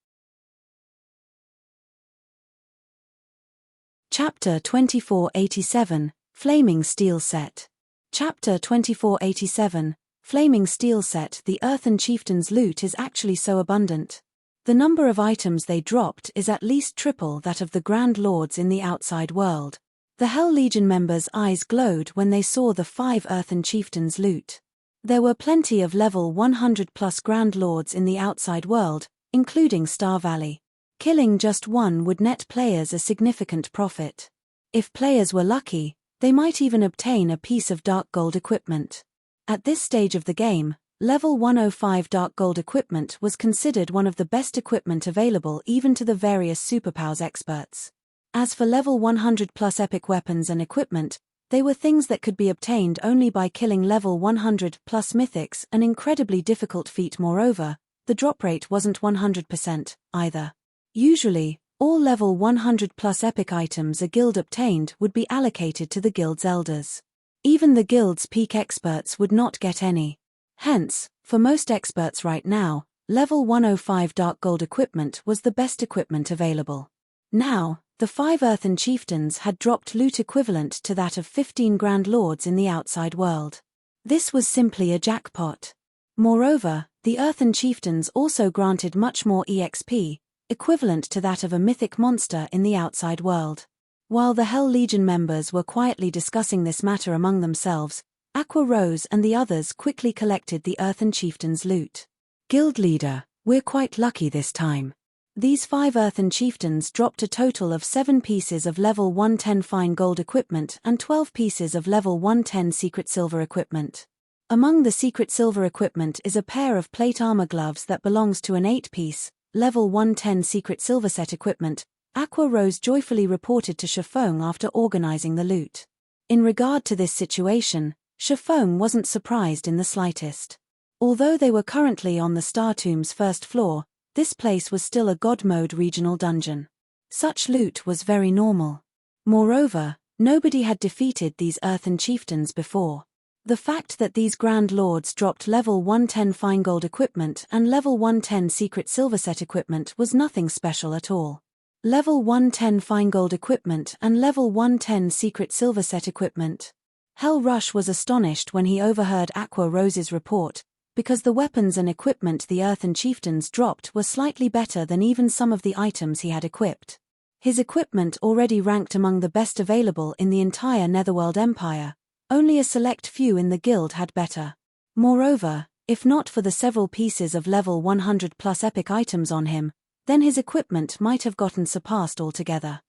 Chapter 2487, Flaming Steel Set. Chapter 2487, Flaming Steel Set. The earthen chieftain's loot is actually so abundant. The number of items they dropped is at least triple that of the Grand Lords in the outside world. The Hell Legion members' eyes glowed when they saw the 5 earthen chieftains' loot. There were plenty of level 100 plus Grand Lords in the outside world, including Star Valley. Killing just one would net players a significant profit. If players were lucky, they might even obtain a piece of dark gold equipment. At this stage of the game, level 105 dark gold equipment was considered one of the best equipment available even to the various superpowers experts. As for level 100 plus epic weapons and equipment, they were things that could be obtained only by killing level 100 plus mythics, an incredibly difficult feat. Moreover, the drop rate wasn't 100% either. Usually, all level 100 plus epic items a guild obtained would be allocated to the guild's elders. Even the guild's peak experts would not get any. Hence, for most experts right now, level 105 dark gold equipment was the best equipment available. Now, the 5 earthen chieftains had dropped loot equivalent to that of 15 Grand Lords in the outside world. This was simply a jackpot. Moreover, the earthen chieftains also granted much more EXP, equivalent to that of a mythic monster in the outside world. While the Hell Legion members were quietly discussing this matter among themselves, Aqua Rose and the others quickly collected the earthen chieftains' loot. Guild leader, We're quite lucky this time. These 5 earthen chieftains dropped a total of 7 pieces of level 110 fine gold equipment and 12 pieces of level 110 secret silver equipment. Among the secret silver equipment is a pair of plate armor gloves that belongs to an 8-piece, level 110 secret silver set equipment, Aqua Rose joyfully reported to Shifeng after organizing the loot. In regard to this situation, Shifeng wasn't surprised in the slightest. Although they were currently on the Star Tomb's first floor, this place was still a God Mode regional dungeon. Such loot was very normal. Moreover, nobody had defeated these earthen chieftains before. The fact that these Grand Lords dropped level 110 fine gold equipment and level 110 secret silver set equipment was nothing special at all. Level 110 fine gold equipment and level 110 secret silver set equipment. Hell Rush was astonished when he overheard Aqua Rose's report, because the weapons and equipment the earthen chieftains dropped were slightly better than even some of the items he had equipped. His equipment already ranked among the best available in the entire Netherworld Empire, only a select few in the guild had better. Moreover, if not for the several pieces of level 100 plus epic items on him, then his equipment might have gotten surpassed altogether.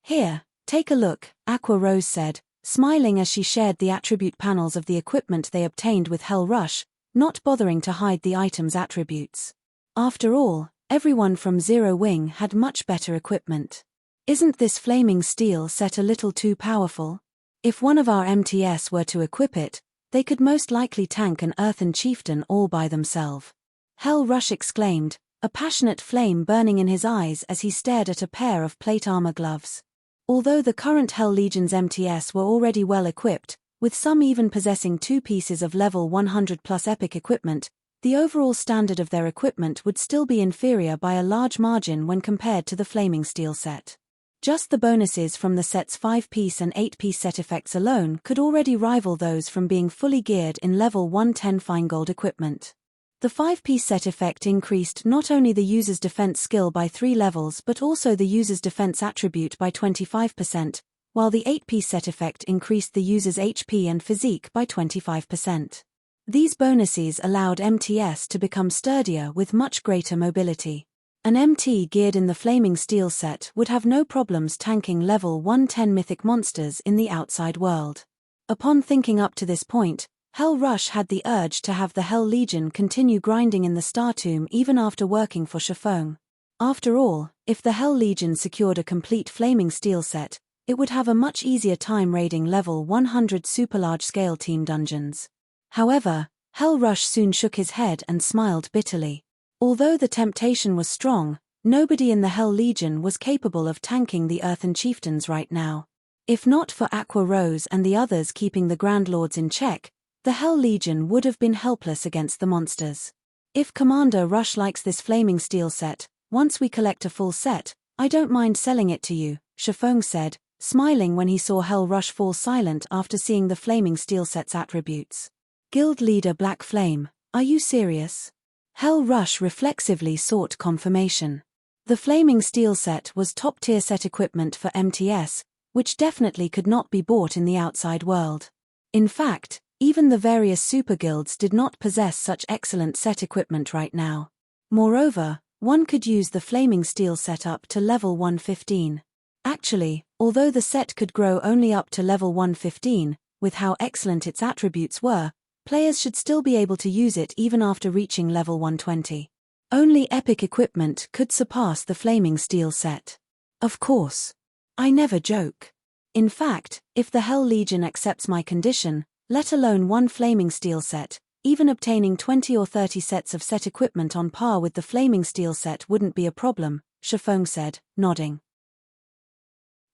Here, take a look, Aqua Rose said, smiling as she shared the attribute panels of the equipment they obtained with Hell Rush, not bothering to hide the item's attributes. After all, everyone from Zero Wing had much better equipment. Isn't this flaming steel set a little too powerful? If one of our MTS were to equip it, they could most likely tank an earthen chieftain all by themselves. Hell Rush exclaimed, a passionate flame burning in his eyes as he stared at a pair of plate armor gloves. Although the current Hell Legion's MTS were already well equipped, with some even possessing 2 pieces of level 100 plus epic equipment, the overall standard of their equipment would still be inferior by a large margin when compared to the flaming steel set. Just the bonuses from the set's 5-piece and 8-piece set effects alone could already rival those from being fully geared in level 110 fine gold equipment. The 5-piece set effect increased not only the user's defense skill by 3 levels but also the user's defense attribute by 25%, while the 8-piece set effect increased the user's HP and physique by 25%. These bonuses allowed MTS to become sturdier with much greater mobility. An MT geared in the flaming steel set would have no problems tanking level 110 mythic monsters in the outside world. Upon thinking up to this point, Hell Rush had the urge to have the Hell Legion continue grinding in the Star Tomb even after working for Shifeng. After all, if the Hell Legion secured a complete flaming steel set, it would have a much easier time raiding level 100 super large-scale team dungeons. However, Hell Rush soon shook his head and smiled bitterly. Although the temptation was strong, nobody in the Hell Legion was capable of tanking the Earthen Chieftains right now. If not for Aqua Rose and the others keeping the Grand Lords in check, the Hell Legion would have been helpless against the monsters. If Commander Rush likes this flaming steel set, once we collect a full set, I don't mind selling it to you, Shifeng said, smiling when he saw Hell Rush fall silent after seeing the flaming steel set's attributes. Guild Leader Black Flame, are you serious? Hell Rush reflexively sought confirmation. The flaming steel set was top-tier set equipment for MTS, which definitely could not be bought in the outside world. In fact, even the various super guilds did not possess such excellent set equipment right now. Moreover, one could use the flaming steel set up to level 115. Actually, although the set could grow only up to level 115, with how excellent its attributes were, players should still be able to use it even after reaching level 120. Only epic equipment could surpass the flaming steel set. Of course. I never joke. In fact, if the Hell Legion accepts my condition, let alone one flaming steel set, even obtaining 20 or 30 sets of set equipment on par with the flaming steel set wouldn't be a problem, Shifeng said, nodding.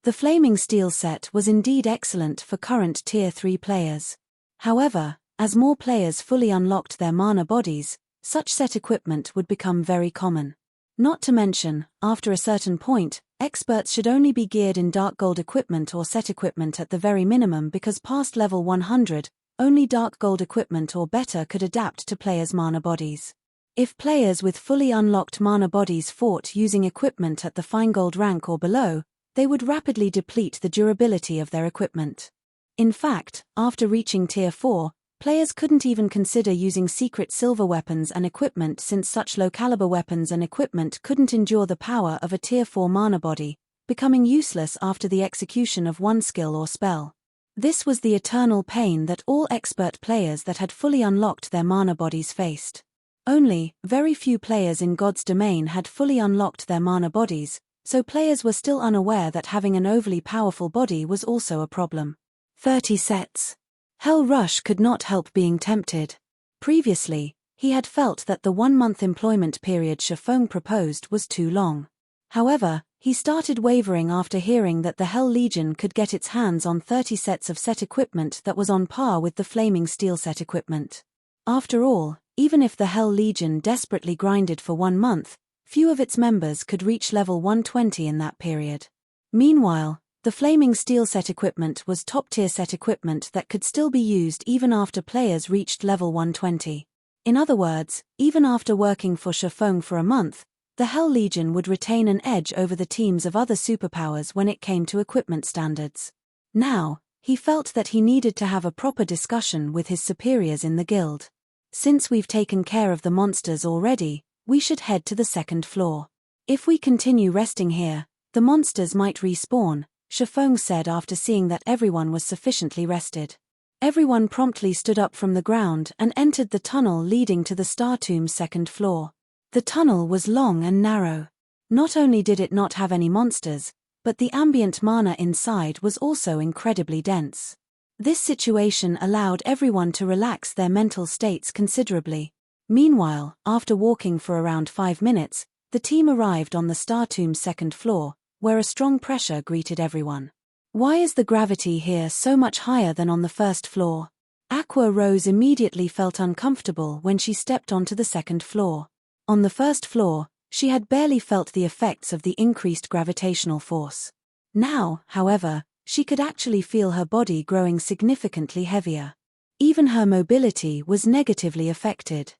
The flaming steel set was indeed excellent for current Tier 3 players. However, as more players fully unlocked their mana bodies, such set equipment would become very common. Not to mention, after a certain point, experts should only be geared in dark gold equipment or set equipment at the very minimum because past level 100, only dark gold equipment or better could adapt to players' mana bodies. If players with fully unlocked mana bodies fought using equipment at the fine gold rank or below, they would rapidly deplete the durability of their equipment. In fact, after reaching Tier 4, Players couldn't even consider using secret silver weapons and equipment since such low-caliber weapons and equipment couldn't endure the power of a Tier 4 mana body, becoming useless after the execution of one skill or spell. This was the eternal pain that all expert players that had fully unlocked their mana bodies faced. Only, very few players in God's domain had fully unlocked their mana bodies, so players were still unaware that having an overly powerful body was also a problem. 30 sets. Hell Rush could not help being tempted. Previously, he had felt that the 1-month employment period Shifeng proposed was too long. However, he started wavering after hearing that the Hell Legion could get its hands on 30 sets of set equipment that was on par with the Flaming Steel set equipment. After all, even if the Hell Legion desperately grinded for 1 month, few of its members could reach level 120 in that period. Meanwhile, the Flaming Steel set equipment was top-tier set equipment that could still be used even after players reached level 120. In other words, even after working for Shifeng for a month, the Hell Legion would retain an edge over the teams of other superpowers when it came to equipment standards. Now, he felt that he needed to have a proper discussion with his superiors in the guild. Since we've taken care of the monsters already, we should head to the 2nd floor. If we continue resting here, the monsters might respawn, Shifeng said after seeing that everyone was sufficiently rested. Everyone promptly stood up from the ground and entered the tunnel leading to the Star Tomb's 2nd floor. The tunnel was long and narrow. Not only did it not have any monsters, but the ambient mana inside was also incredibly dense. This situation allowed everyone to relax their mental states considerably. Meanwhile, after walking for around 5 minutes, the team arrived on the Star Tomb's 2nd floor, where a strong pressure greeted everyone. Why is the gravity here so much higher than on the 1st floor? Aqua Rose immediately felt uncomfortable when she stepped onto the 2nd floor. On the 1st floor, she had barely felt the effects of the increased gravitational force. Now, however, she could actually feel her body growing significantly heavier. Even her mobility was negatively affected.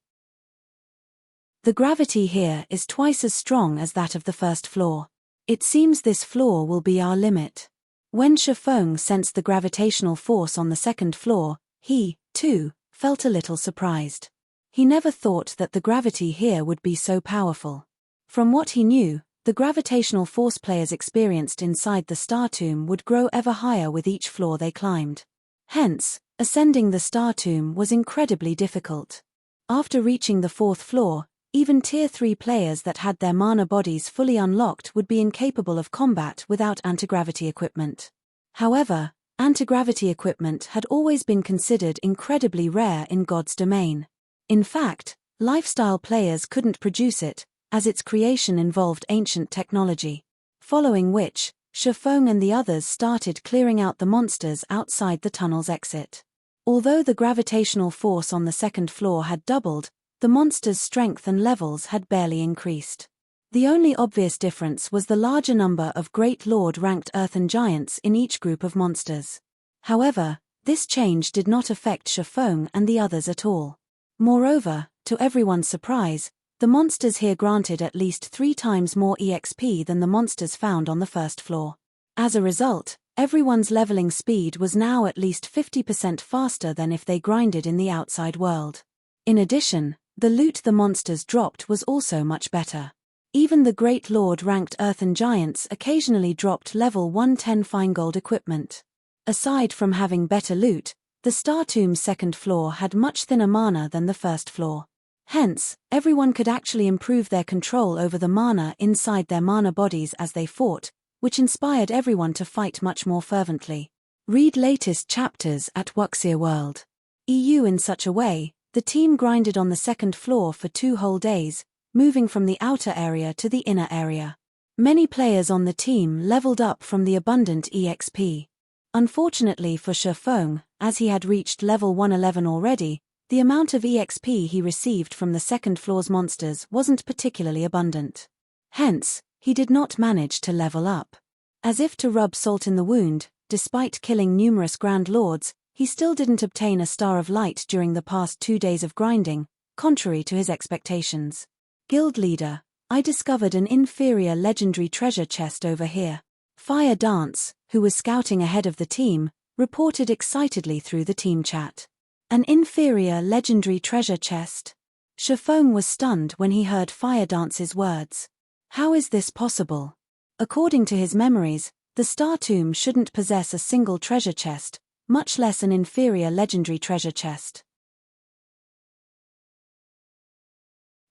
The gravity here is twice as strong as that of the 1st floor. It seems this floor will be our limit. When Shifeng sensed the gravitational force on the 2nd floor, he, too, felt a little surprised. He never thought that the gravity here would be so powerful. From what he knew, the gravitational force players experienced inside the Star Tomb would grow ever higher with each floor they climbed. Hence, ascending the Star Tomb was incredibly difficult. After reaching the 4th floor, even Tier 3 players that had their mana bodies fully unlocked would be incapable of combat without anti-gravity equipment. However, anti-gravity equipment had always been considered incredibly rare in God's domain. In fact, lifestyle players couldn't produce it, as its creation involved ancient technology. Following which, Shifeng and the others started clearing out the monsters outside the tunnel's exit. Although the gravitational force on the 2nd floor had doubled, the monsters' strength and levels had barely increased. The only obvious difference was the larger number of Great Lord-ranked earthen giants in each group of monsters. However, this change did not affect Shifeng and the others at all. Moreover, to everyone's surprise, the monsters here granted at least 3 times more EXP than the monsters found on the 1st floor. As a result, everyone's leveling speed was now at least 50% faster than if they grinded in the outside world. In addition, the loot the monsters dropped was also much better. Even the Great Lord-ranked earthen giants occasionally dropped level 110 fine gold equipment. Aside from having better loot, the Star Tomb's 2nd floor had much thinner mana than the 1st floor. Hence, everyone could actually improve their control over the mana inside their mana bodies as they fought, which inspired everyone to fight much more fervently. Read latest chapters at Wuxia World. EU. In such a way, the team grinded on the 2nd floor for 2 whole days, moving from the outer area to the inner area. Many players on the team leveled up from the abundant EXP. Unfortunately for Shifeng, as he had reached level 111 already, the amount of EXP he received from the 2nd floor's monsters wasn't particularly abundant. Hence, he did not manage to level up. As if to rub salt in the wound, despite killing numerous Grand Lords, he still didn't obtain a Star of Light during the past 2 days of grinding, contrary to his expectations. Guild leader, I discovered an inferior legendary treasure chest over here. Fire Dance, who was scouting ahead of the team, reported excitedly through the team chat. An inferior legendary treasure chest. Shifeng was stunned when he heard Fire Dance's words. How is this possible? According to his memories, the Star Tomb shouldn't possess a single treasure chest, much less an inferior legendary treasure chest.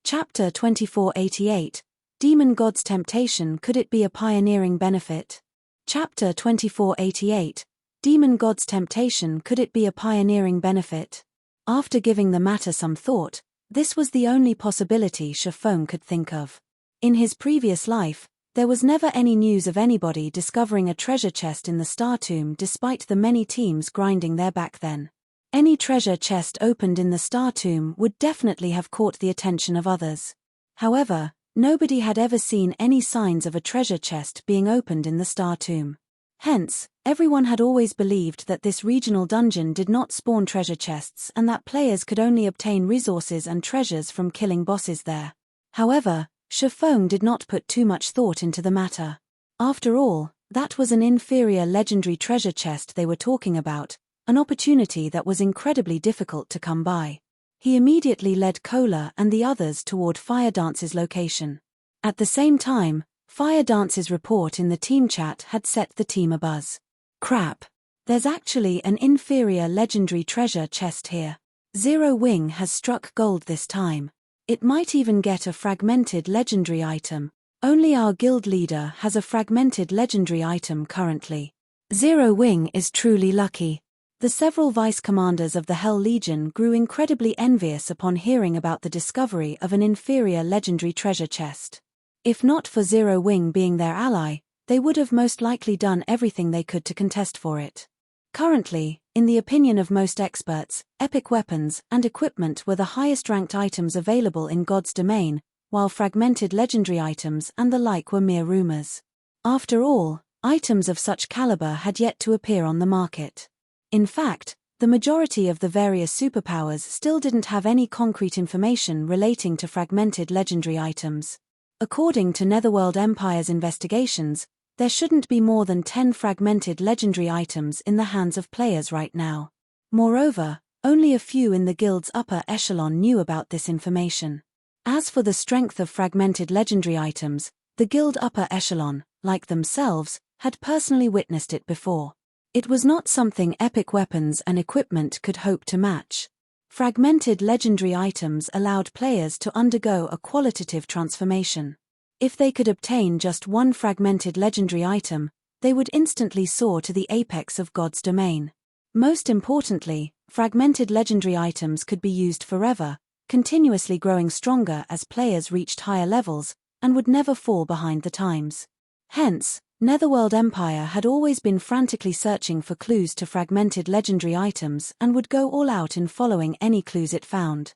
Chapter 2488, Demon God's Temptation. Could it be a pioneering benefit? Chapter 2488, Demon God's Temptation. Could it be a pioneering benefit? After giving the matter some thought, this was the only possibility Shifeng could think of. In his previous life, there was never any news of anybody discovering a treasure chest in the Star Tomb despite the many teams grinding there back then. Any treasure chest opened in the Star Tomb would definitely have caught the attention of others. However, nobody had ever seen any signs of a treasure chest being opened in the Star Tomb. Hence, everyone had always believed that this regional dungeon did not spawn treasure chests and that players could only obtain resources and treasures from killing bosses there. However, Shifeng did not put too much thought into the matter. After all, that was an inferior legendary treasure chest they were talking about, an opportunity that was incredibly difficult to come by. He immediately led Cola and the others toward Fire Dance's location. At the same time, Fire Dance's report in the team chat had set the team abuzz. Crap! There's actually an inferior legendary treasure chest here. Zero Wing has struck gold this time. It might even get a fragmented legendary item. Only our guild leader has a fragmented legendary item currently. Zero Wing is truly lucky. The several vice commanders of the Hell Legion grew incredibly envious upon hearing about the discovery of an inferior legendary treasure chest. If not for Zero Wing being their ally, they would have most likely done everything they could to contest for it. Currently, in the opinion of most experts, epic weapons and equipment were the highest-ranked items available in God's domain, while fragmented legendary items and the like were mere rumors. After all, items of such caliber had yet to appear on the market. In fact, the majority of the various superpowers still didn't have any concrete information relating to fragmented legendary items. According to Netherworld Empire's investigations, there shouldn't be more than 10 fragmented legendary items in the hands of players right now. Moreover, only a few in the guild's upper echelon knew about this information. As for the strength of fragmented legendary items, the guild upper echelon, like themselves, had personally witnessed it before. It was not something epic weapons and equipment could hope to match. Fragmented legendary items allowed players to undergo a qualitative transformation. If they could obtain just one fragmented legendary item, they would instantly soar to the apex of God's domain. Most importantly, fragmented legendary items could be used forever, continuously growing stronger as players reached higher levels, and would never fall behind the times. Hence, Netherworld Empire had always been frantically searching for clues to fragmented legendary items and would go all out in following any clues it found.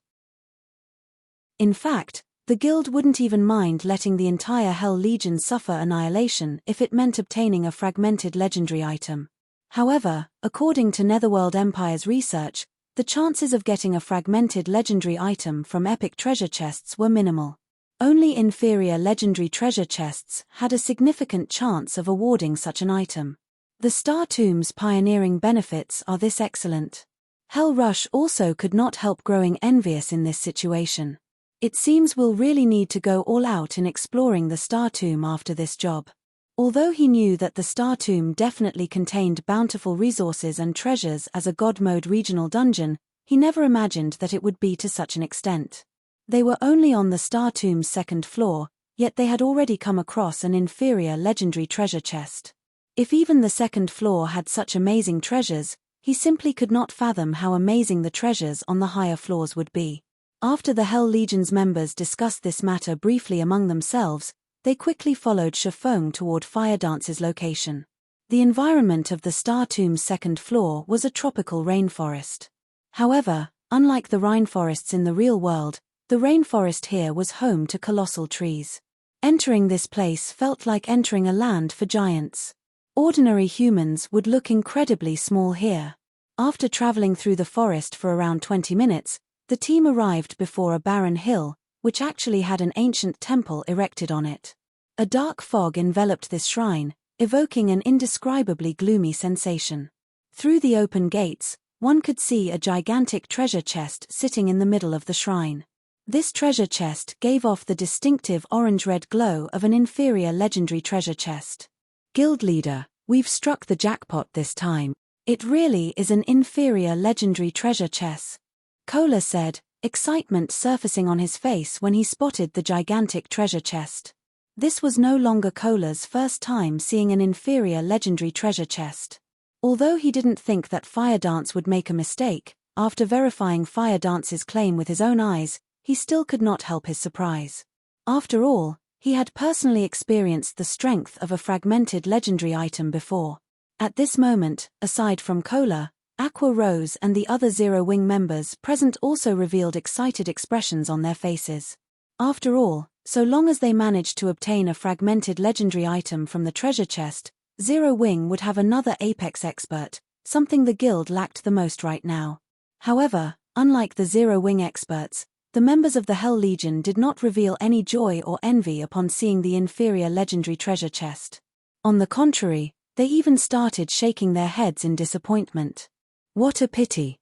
In fact, the guild wouldn't even mind letting the entire Hell Legion suffer annihilation if it meant obtaining a fragmented legendary item. However, according to Netherworld Empire's research, the chances of getting a fragmented legendary item from epic treasure chests were minimal. Only inferior legendary treasure chests had a significant chance of awarding such an item. The Star Tomb's pioneering benefits are this excellent. Hell Rush also could not help growing envious in this situation. It seems we'll really need to go all out in exploring the Star Tomb after this job. Although he knew that the Star Tomb definitely contained bountiful resources and treasures as a God Mode regional dungeon, he never imagined that it would be to such an extent. They were only on the Star Tomb's second floor, yet they had already come across an inferior legendary treasure chest. If even the second floor had such amazing treasures, he simply could not fathom how amazing the treasures on the higher floors would be. After the Hell Legion's members discussed this matter briefly among themselves, they quickly followed Shifeng toward Fire Dance's location. The environment of the Star Tomb's second floor was a tropical rainforest. However, unlike the rainforests in the real world, the rainforest here was home to colossal trees. Entering this place felt like entering a land for giants. Ordinary humans would look incredibly small here. After traveling through the forest for around 20 minutes, the team arrived before a barren hill, which actually had an ancient temple erected on it. A dark fog enveloped this shrine, evoking an indescribably gloomy sensation. Through the open gates, one could see a gigantic treasure chest sitting in the middle of the shrine. This treasure chest gave off the distinctive orange-red glow of an inferior legendary treasure chest. Guild leader, we've struck the jackpot this time. It really is an inferior legendary treasure chest, Kola said, excitement surfacing on his face when he spotted the gigantic treasure chest. This was no longer Kola's first time seeing an inferior legendary treasure chest. Although he didn't think that Fire Dance would make a mistake, after verifying Fire Dance's claim with his own eyes, he still could not help his surprise. After all, he had personally experienced the strength of a fragmented legendary item before. At this moment, aside from Kola, Aqua Rose and the other Zero Wing members present also revealed excited expressions on their faces. After all, so long as they managed to obtain a fragmented legendary item from the treasure chest, Zero Wing would have another Apex expert, something the guild lacked the most right now. However, unlike the Zero Wing experts, the members of the Hell Legion did not reveal any joy or envy upon seeing the inferior legendary treasure chest. On the contrary, they even started shaking their heads in disappointment. What a pity.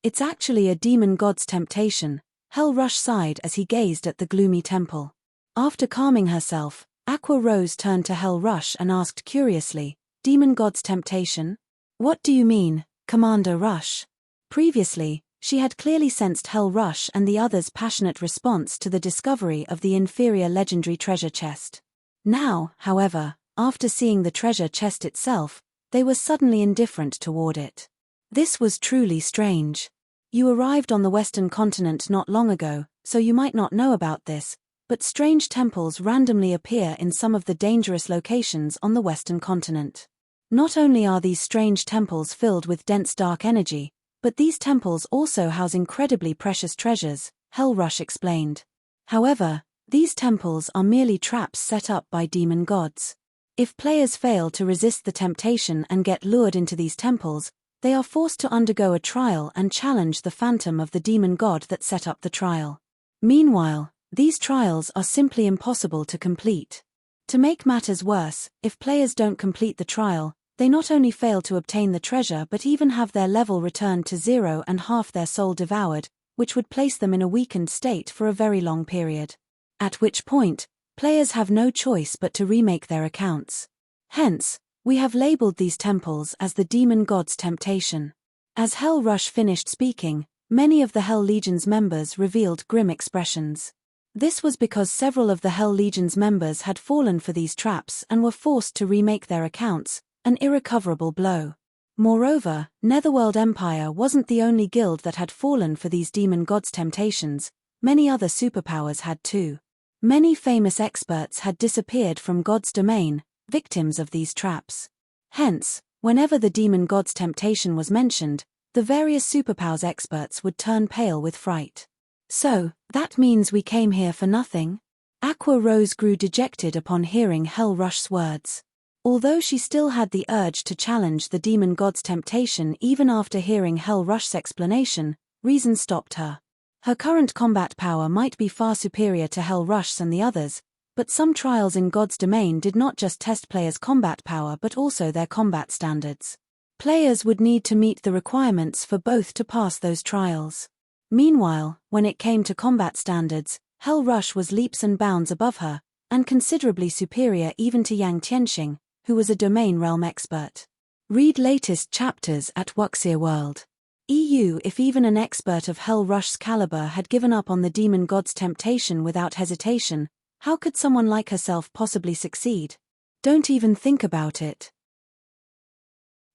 It's actually a demon god's temptation, Hell Rush sighed as he gazed at the gloomy temple. After calming herself, Aqua Rose turned to Hell Rush and asked curiously, Demon god's temptation? What do you mean, Commander Rush? Previously, she had clearly sensed Hell Rush and the others' passionate response to the discovery of the inferior legendary treasure chest. Now, however, after seeing the treasure chest itself, they were suddenly indifferent toward it. This was truly strange. You arrived on the Western continent not long ago, so you might not know about this, but strange temples randomly appear in some of the dangerous locations on the Western continent. Not only are these strange temples filled with dense dark energy, but these temples also house incredibly precious treasures, Hell Rush explained. However, these temples are merely traps set up by demon gods. If players fail to resist the temptation and get lured into these temples, they are forced to undergo a trial and challenge the phantom of the demon god that set up the trial. Meanwhile, these trials are simply impossible to complete. To make matters worse, if players don't complete the trial, they not only fail to obtain the treasure but even have their level returned to 0 and half their soul devoured, which would place them in a weakened state for a very long period. At which point, players have no choice but to remake their accounts. Hence, we have labeled these temples as the demon god's temptation. As Hell Rush finished speaking, many of the Hell Legion's members revealed grim expressions. This was because several of the Hell Legion's members had fallen for these traps and were forced to remake their accounts, an irrecoverable blow. Moreover, Netherworld Empire wasn't the only guild that had fallen for these demon gods' temptations, many other superpowers had too. Many famous experts had disappeared from God's domain, victims of these traps. Hence, whenever the demon god's temptation was mentioned, the various superpowers experts would turn pale with fright. So, that means we came here for nothing? Aqua Rose grew dejected upon hearing Hell Rush's words. Although she still had the urge to challenge the demon god's temptation even after hearing Hell Rush's explanation, reason stopped her. Her current combat power might be far superior to Hell Rush's and the others, but some trials in God's domain did not just test players' combat power but also their combat standards. Players would need to meet the requirements for both to pass those trials. Meanwhile, when it came to combat standards, Hell Rush was leaps and bounds above her, and considerably superior even to Yang Tianxing, who was a domain realm expert. Read latest chapters at Wuxia World. EU. If even an expert of Hell Rush's caliber had given up on the demon god's temptation without hesitation, how could someone like herself possibly succeed? Don't even think about it.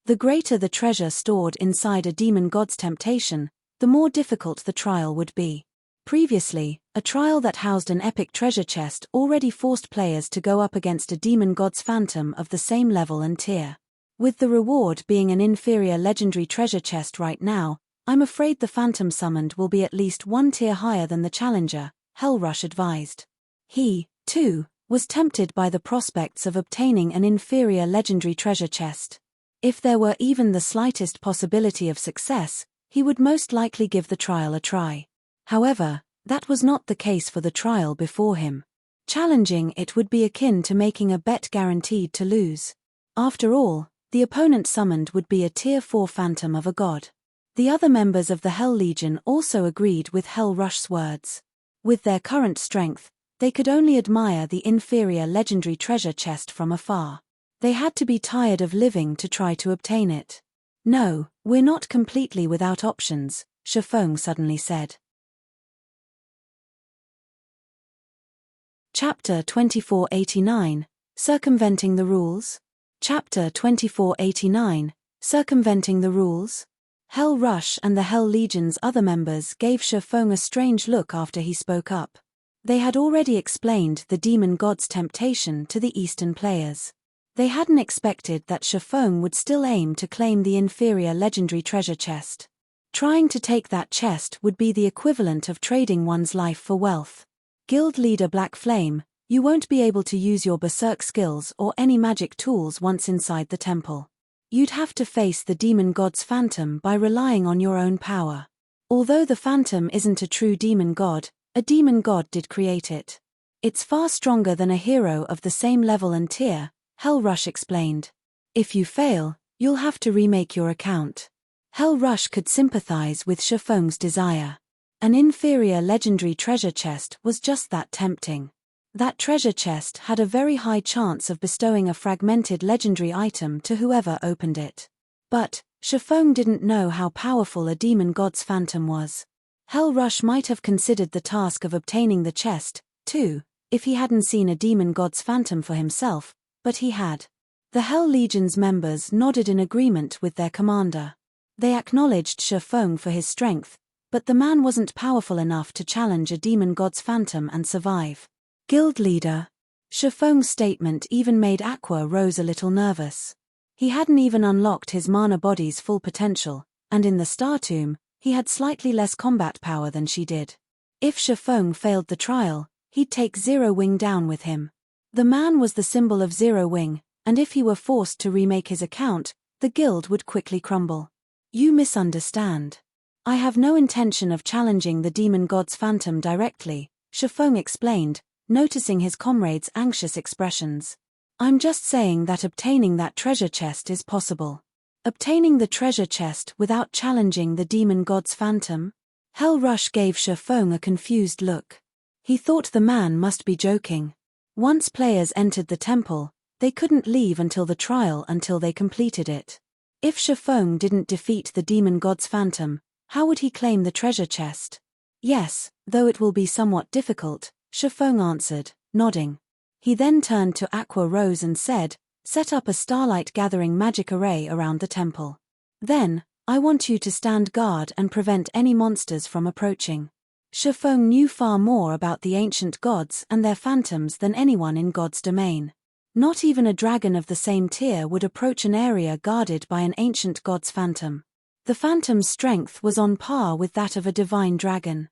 The greater the treasure stored inside a demon god's temptation, the more difficult the trial would be. Previously, a trial that housed an epic treasure chest already forced players to go up against a demon god's phantom of the same level and tier. With the reward being an inferior legendary treasure chest right now, I'm afraid the phantom summoned will be at least one tier higher than the challenger, Hell Rush advised. He, too, was tempted by the prospects of obtaining an inferior legendary treasure chest. If there were even the slightest possibility of success, he would most likely give the trial a try. However, that was not the case for the trial before him. Challenging it would be akin to making a bet guaranteed to lose. After all, The opponent summoned would be a Tier 4 phantom of a god. The other members of the Hell Legion also agreed with Hell Rush's words. With their current strength, they could only admire the inferior legendary treasure chest from afar. They had to be tired of living to try to obtain it. "No, we're not completely without options," Shifeng suddenly said. Chapter 2489, Circumventing the Rules? Chapter 2489, Circumventing the Rules? Hell Rush and the Hell Legion's other members gave Shifeng a strange look after he spoke up. They had already explained the demon god's temptation to the Eastern players. They hadn't expected that Shifeng would still aim to claim the inferior legendary treasure chest. Trying to take that chest would be the equivalent of trading one's life for wealth. Guild leader Black Flame, you won't be able to use your berserk skills or any magic tools once inside the temple. You'd have to face the demon god's phantom by relying on your own power. Although the phantom isn't a true demon god, a demon god did create it. It's far stronger than a hero of the same level and tier, Hell Rush explained. If you fail, you'll have to remake your account. Hell Rush could sympathize with Shifeng's desire. An inferior legendary treasure chest was just that tempting. That treasure chest had a very high chance of bestowing a fragmented legendary item to whoever opened it. But Shifeng didn't know how powerful a demon god's phantom was. Hell Rush might have considered the task of obtaining the chest, too, if he hadn't seen a demon god's phantom for himself, but he had. The Hell Legion's members nodded in agreement with their commander. They acknowledged Shifeng for his strength, but the man wasn't powerful enough to challenge a demon god's phantom and survive. Guild leader. Shifeng's statement even made Aqua Rose a little nervous. He hadn't even unlocked his mana body's full potential, and in the Star Tomb, he had slightly less combat power than she did. If Shifeng failed the trial, he'd take Zero Wing down with him. The man was the symbol of Zero Wing, and if he were forced to remake his account, the guild would quickly crumble. You misunderstand. I have no intention of challenging the demon god's phantom directly, Shifeng explained, noticing his comrade's anxious expressions. I'm just saying that obtaining that treasure chest is possible. Obtaining the treasure chest without challenging the demon god's phantom? Hell Rush gave Shifeng a confused look. He thought the man must be joking. Once players entered the temple, they couldn't leave until the trial until they completed it. If Shifeng didn't defeat the demon god's phantom, how would he claim the treasure chest? Yes, though it will be somewhat difficult, Shifeng answered, nodding. He then turned to Aqua Rose and said, set up a starlight gathering magic array around the temple. Then, I want you to stand guard and prevent any monsters from approaching. Shifeng knew far more about the ancient gods and their phantoms than anyone in God's domain. Not even a dragon of the same tier would approach an area guarded by an ancient god's phantom. The phantom's strength was on par with that of a divine dragon.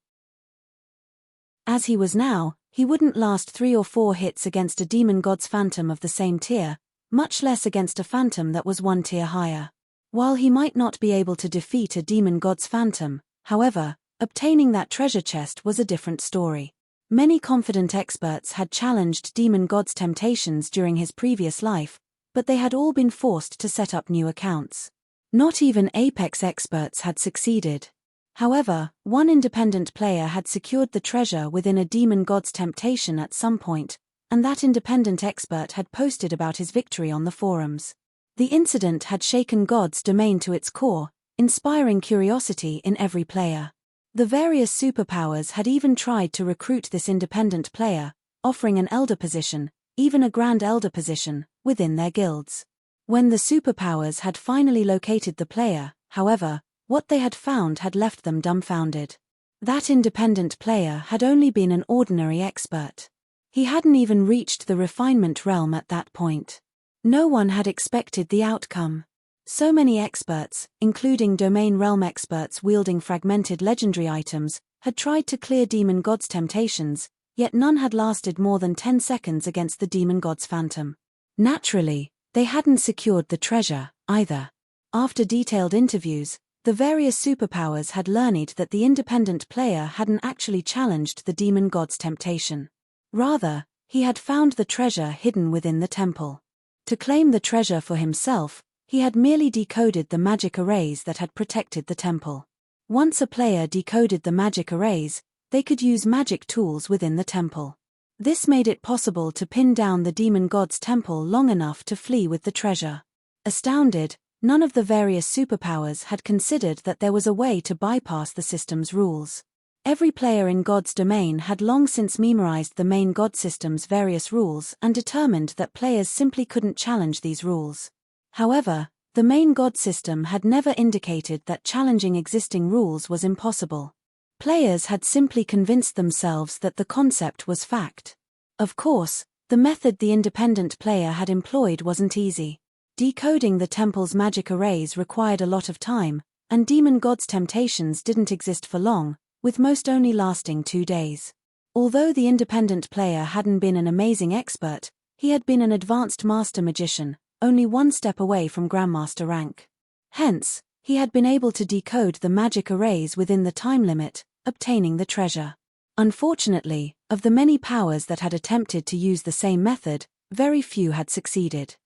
As he was now, he wouldn't last 3 or 4 hits against a demon god's phantom of the same tier, much less against a phantom that was 1 tier higher. While he might not be able to defeat a demon god's phantom, however, obtaining that treasure chest was a different story. Many confident experts had challenged demon god's temptations during his previous life, but they had all been forced to set up new accounts. Not even Apex experts had succeeded. However, one independent player had secured the treasure within a demon god's temptation at some point, and that independent expert had posted about his victory on the forums. The incident had shaken God's domain to its core, inspiring curiosity in every player. The various superpowers had even tried to recruit this independent player, offering an elder position, even a grand elder position, within their guilds. When the superpowers had finally located the player, however, what they had found had left them dumbfounded. That independent player had only been an ordinary expert. He hadn't even reached the refinement realm at that point. No one had expected the outcome. So many experts, including domain realm experts wielding fragmented legendary items, had tried to clear demon god's temptations, yet none had lasted more than 10 seconds against the demon god's phantom. Naturally, they hadn't secured the treasure, either. After detailed interviews, the various superpowers had learned that the independent player hadn't actually challenged the demon god's temptation. Rather, he had found the treasure hidden within the temple. To claim the treasure for himself, He had merely decoded the magic arrays that had protected the temple. Once a player decoded the magic arrays, they could use magic tools within the temple. This made it possible to pin down the demon god's temple long enough to flee with the treasure. Astounded, none of the various superpowers had considered that there was a way to bypass the system's rules. Every player in God's domain had long since memorized the main God system's various rules and determined that players simply couldn't challenge these rules. However, the main God system had never indicated that challenging existing rules was impossible. Players had simply convinced themselves that the concept was fact. Of course, the method the independent player had employed wasn't easy. Decoding the temple's magic arrays required a lot of time, and demon god's temptations didn't exist for long, with most only lasting 2 days. Although the independent player hadn't been an amazing expert, he had been an advanced master magician, only one step away from grandmaster rank. Hence, he had been able to decode the magic arrays within the time limit, obtaining the treasure. Unfortunately, of the many powers that had attempted to use the same method, very few had succeeded.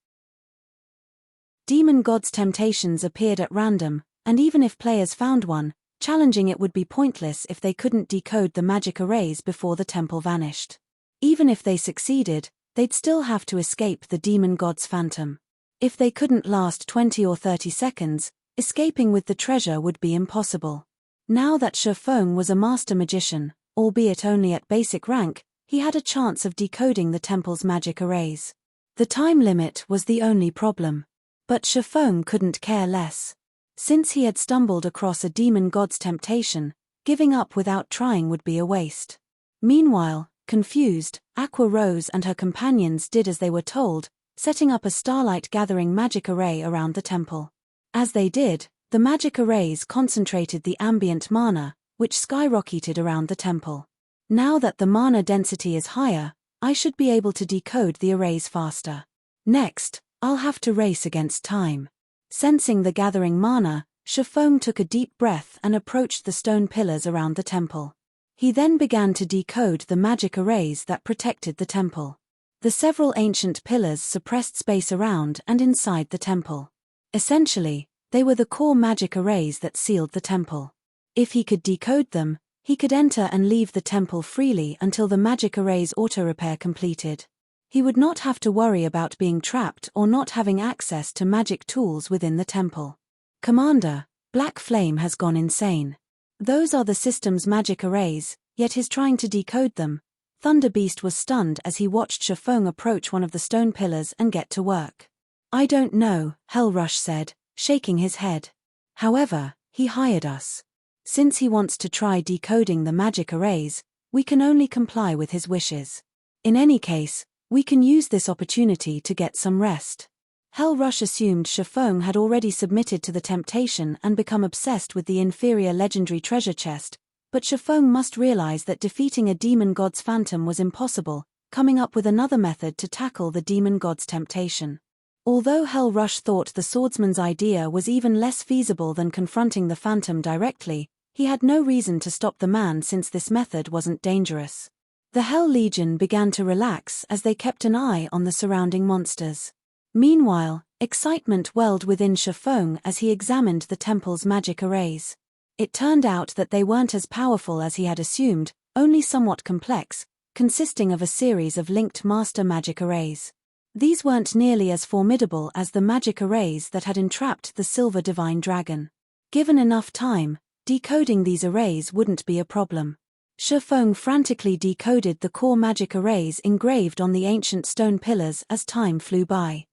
Demon god's temptations appeared at random, and even if players found one, challenging it would be pointless if they couldn't decode the magic arrays before the temple vanished. Even if they succeeded, they'd still have to escape the demon god's phantom. If they couldn't last 20 or 30 seconds, escaping with the treasure would be impossible. Now that Shifeng was a master magician, albeit only at basic rank, he had a chance of decoding the temple's magic arrays. The time limit was the only problem. But Shifeng couldn't care less. Since he had stumbled across a demon god's temptation, giving up without trying would be a waste. Meanwhile, confused, Aqua Rose and her companions did as they were told, setting up a starlight gathering magic array around the temple. As they did, the magic arrays concentrated the ambient mana, which skyrocketed around the temple. Now that the mana density is higher, I should be able to decode the arrays faster. Next, I'll have to race against time. Sensing the gathering mana, Shifeng took a deep breath and approached the stone pillars around the temple. He then began to decode the magic arrays that protected the temple. The several ancient pillars suppressed space around and inside the temple. Essentially, they were the core magic arrays that sealed the temple. If he could decode them, he could enter and leave the temple freely until the magic array's auto-repair completed. He would not have to worry about being trapped or not having access to magic tools within the temple. Commander, Black Flame has gone insane. Those are the system's magic arrays, yet he's trying to decode them. Thunder Beast was stunned as he watched Shifeng approach one of the stone pillars and get to work. I don't know, Hell Rush said, shaking his head. However, he hired us. Since he wants to try decoding the magic arrays, we can only comply with his wishes. In any case, we can use this opportunity to get some rest. Hell Rush assumed Shifeng had already submitted to the temptation and become obsessed with the inferior legendary treasure chest, but Shifeng must realize that defeating a demon god's phantom was impossible, coming up with another method to tackle the demon god's temptation. Although Hell Rush thought the swordsman's idea was even less feasible than confronting the phantom directly, he had no reason to stop the man since this method wasn't dangerous. The Hell Legion began to relax as they kept an eye on the surrounding monsters. Meanwhile, excitement welled within Shifeng as he examined the temple's magic arrays. It turned out that they weren't as powerful as he had assumed, only somewhat complex, consisting of a series of linked master magic arrays. These weren't nearly as formidable as the magic arrays that had entrapped the Silver Divine Dragon. Given enough time, decoding these arrays wouldn't be a problem. Shifeng frantically decoded the core magic arrays engraved on the ancient stone pillars as time flew by.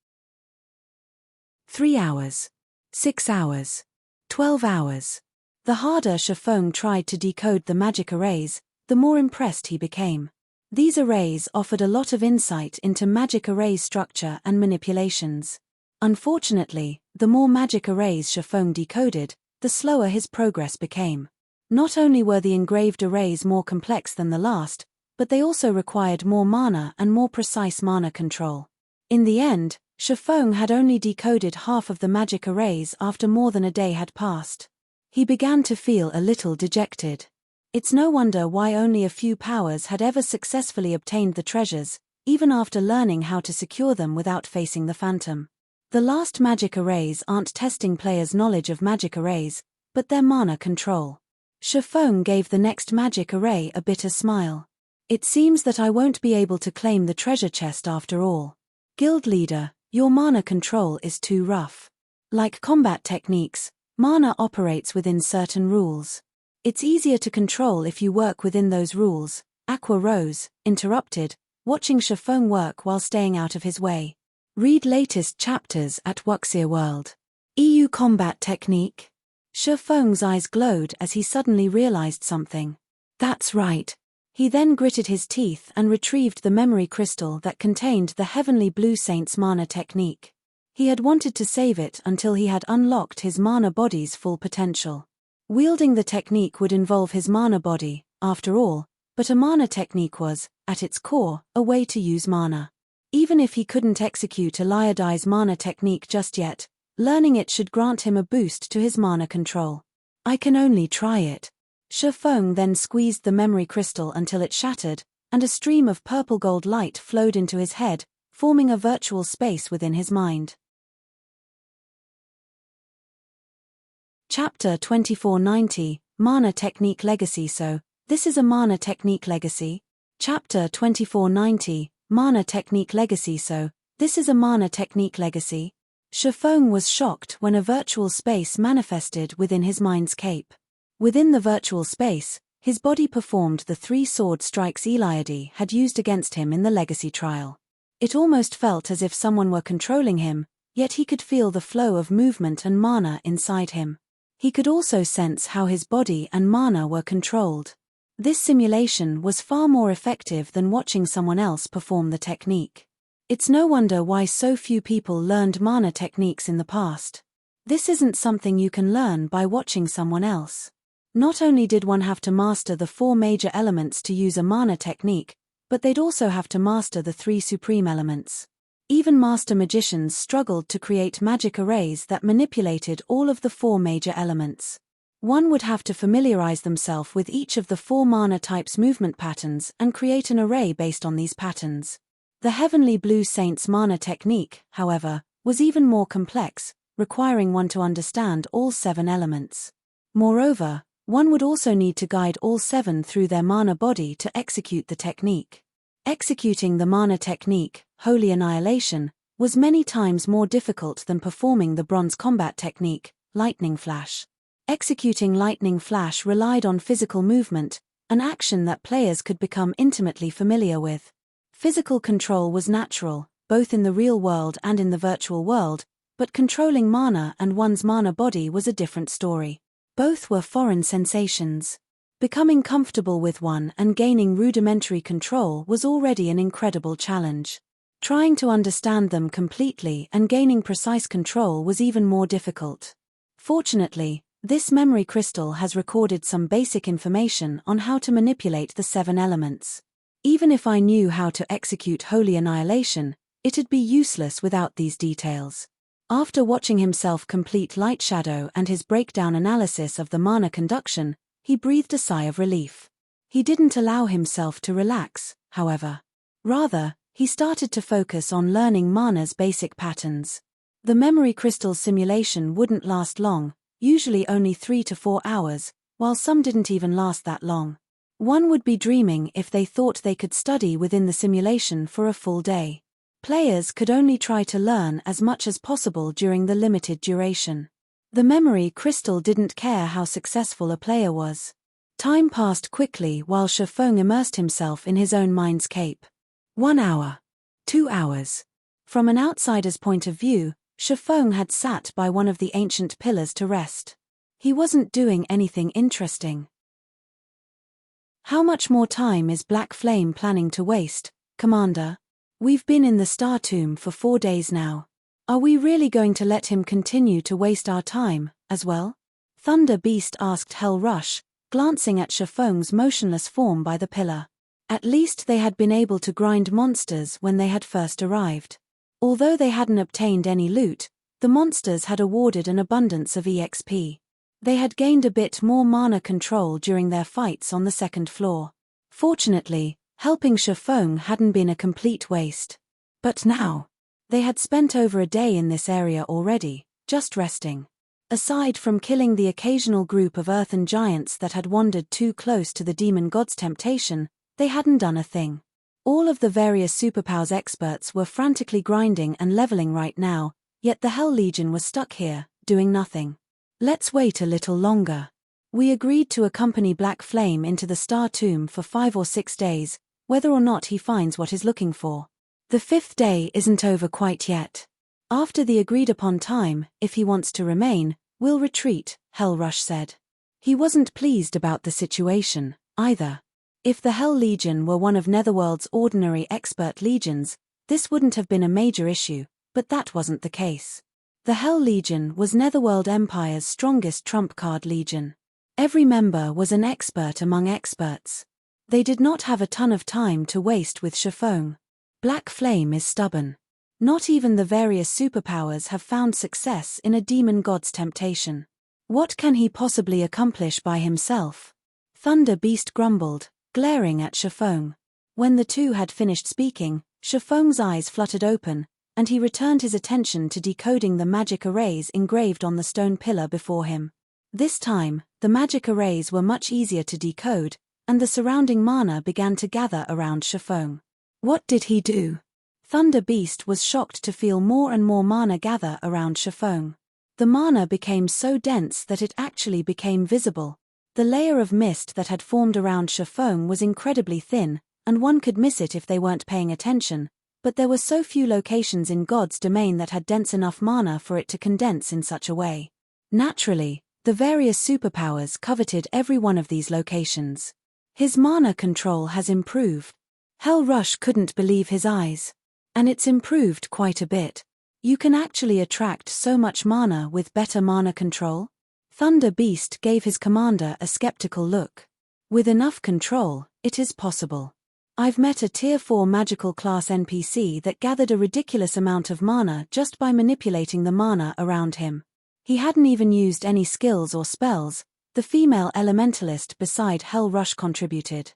3 hours. 6 hours. 12 hours. The harder Shifeng tried to decode the magic arrays, the more impressed he became. These arrays offered a lot of insight into magic arrays' structure and manipulations. Unfortunately, the more magic arrays Shifeng decoded, the slower his progress became. Not only were the engraved arrays more complex than the last, but they also required more mana and more precise mana control. In the end, Shifeng had only decoded half of the magic arrays after more than a day had passed. He began to feel a little dejected. It's no wonder why only a few powers had ever successfully obtained the treasures, even after learning how to secure them without facing the phantom. The last magic arrays aren't testing players' knowledge of magic arrays, but their mana control. Shifeng gave the next magic array a bitter smile. It seems that I won't be able to claim the treasure chest after all. Guild leader, your mana control is too rough. Like combat techniques, mana operates within certain rules. It's easier to control if you work within those rules. Aqua Rose interrupted, watching Shifeng work while staying out of his way. Read latest chapters at Wuxia World. EU combat technique? Shifeng's eyes glowed as he suddenly realized something. That's right. He then gritted his teeth and retrieved the memory crystal that contained the Heavenly Blue Saint's mana technique. He had wanted to save it until he had unlocked his mana body's full potential. Wielding the technique would involve his mana body, after all, but a mana technique was, at its core, a way to use mana. Even if he couldn't execute Eliadai's mana technique just yet, learning it should grant him a boost to his mana control. I can only try it. Shifeng then squeezed the memory crystal until it shattered, and a stream of purple-gold light flowed into his head, forming a virtual space within his mind. Chapter 2490, Mana Technique Legacy. So, this is a Mana Technique Legacy? Chapter 2490, Mana Technique Legacy. So, this is a Mana Technique Legacy? Shifeng was shocked when a virtual space manifested within his mind's cape. Within the virtual space, his body performed the 3 sword strikes Eliade had used against him in the legacy trial. It almost felt as if someone were controlling him, yet he could feel the flow of movement and mana inside him. He could also sense how his body and mana were controlled. This simulation was far more effective than watching someone else perform the technique. It's no wonder why so few people learned mana techniques in the past. This isn't something you can learn by watching someone else. Not only did one have to master the 4 major elements to use a mana technique, but they'd also have to master the 3 supreme elements. Even master magicians struggled to create magic arrays that manipulated all of the 4 major elements. One would have to familiarize themselves with each of the 4 mana types' movement patterns and create an array based on these patterns. The Heavenly Blue Saint's mana technique, however, was even more complex, requiring one to understand all 7 elements. Moreover, one would also need to guide all 7 through their mana body to execute the technique. Executing the mana technique, Holy Annihilation, was many times more difficult than performing the bronze combat technique, Lightning Flash. Executing Lightning Flash relied on physical movement, an action that players could become intimately familiar with. Physical control was natural, both in the real world and in the virtual world, but controlling mana and one's mana body was a different story. Both were foreign sensations. Becoming comfortable with one and gaining rudimentary control was already an incredible challenge. Trying to understand them completely and gaining precise control was even more difficult. Fortunately, this memory crystal has recorded some basic information on how to manipulate the 7 elements. Even if I knew how to execute Holy Annihilation, it'd be useless without these details. After watching himself complete Light Shadow and his breakdown analysis of the mana conduction, he breathed a sigh of relief. He didn't allow himself to relax, however. Rather, he started to focus on learning mana's basic patterns. The memory crystal simulation wouldn't last long, usually only 3 to 4 hours, while some didn't even last that long. One would be dreaming if they thought they could study within the simulation for a full day. Players could only try to learn as much as possible during the limited duration. The memory crystal didn't care how successful a player was. Time passed quickly while Shifeng immersed himself in his own mind's cape. 1 hour. 2 hours. From an outsider's point of view, Shifeng had sat by one of the ancient pillars to rest. He wasn't doing anything interesting. How much more time is Black Flame planning to waste, Commander? We've been in the Star Tomb for 4 days now. Are we really going to let him continue to waste our time, as well? Thunder Beast asked Hell Rush, glancing at Shifeng's motionless form by the pillar. At least they had been able to grind monsters when they had first arrived. Although they hadn't obtained any loot, the monsters had awarded an abundance of EXP. They had gained a bit more mana control during their fights on the 2nd floor. Fortunately, helping Shifeng hadn't been a complete waste. But now, They had spent over a day in this area already, just resting. Aside from killing the occasional group of earthen giants that had wandered too close to the demon god's temptation, they hadn't done a thing. All of the various superpowers experts were frantically grinding and leveling right now, yet the Hell Legion was stuck here, doing nothing. Let's wait a little longer. We agreed to accompany Black Flame into the Star Tomb for 5 or 6 days, whether or not he finds what he's looking for. The 5th day isn't over quite yet. After the agreed-upon time, if he wants to remain, we'll retreat, Hellrush said. He wasn't pleased about the situation, either. If the Hell Legion were one of Netherworld's ordinary expert legions, this wouldn't have been a major issue, but that wasn't the case. The Hell Legion was Netherworld Empire's strongest trump-card legion. Every member was an expert among experts. They did not have a ton of time to waste with Shifeng. Black Flame is stubborn. Not even the various superpowers have found success in a demon god's temptation. What can he possibly accomplish by himself? Thunder Beast grumbled, glaring at Shifeng. When the two had finished speaking, Shifeng's eyes fluttered open, and he returned his attention to decoding the magic arrays engraved on the stone pillar before him. This time, the magic arrays were much easier to decode, and the surrounding mana began to gather around Shifeng. What did he do? Thunder Beast was shocked to feel more and more mana gather around Shifeng. The mana became so dense that it actually became visible. The layer of mist that had formed around Shifeng was incredibly thin, and one could miss it if they weren't paying attention, but there were so few locations in God's domain that had dense enough mana for it to condense in such a way. Naturally, the various superpowers coveted every one of these locations. His mana control has improved. Hellrush couldn't believe his eyes. And it's improved quite a bit. You can actually attract so much mana with better mana control? Thunder Beast gave his commander a skeptical look. With enough control, it is possible. I've met a Tier 4 magical class NPC that gathered a ridiculous amount of mana just by manipulating the mana around him. He hadn't even used any skills or spells. The female elementalist beside Hellrush contributed.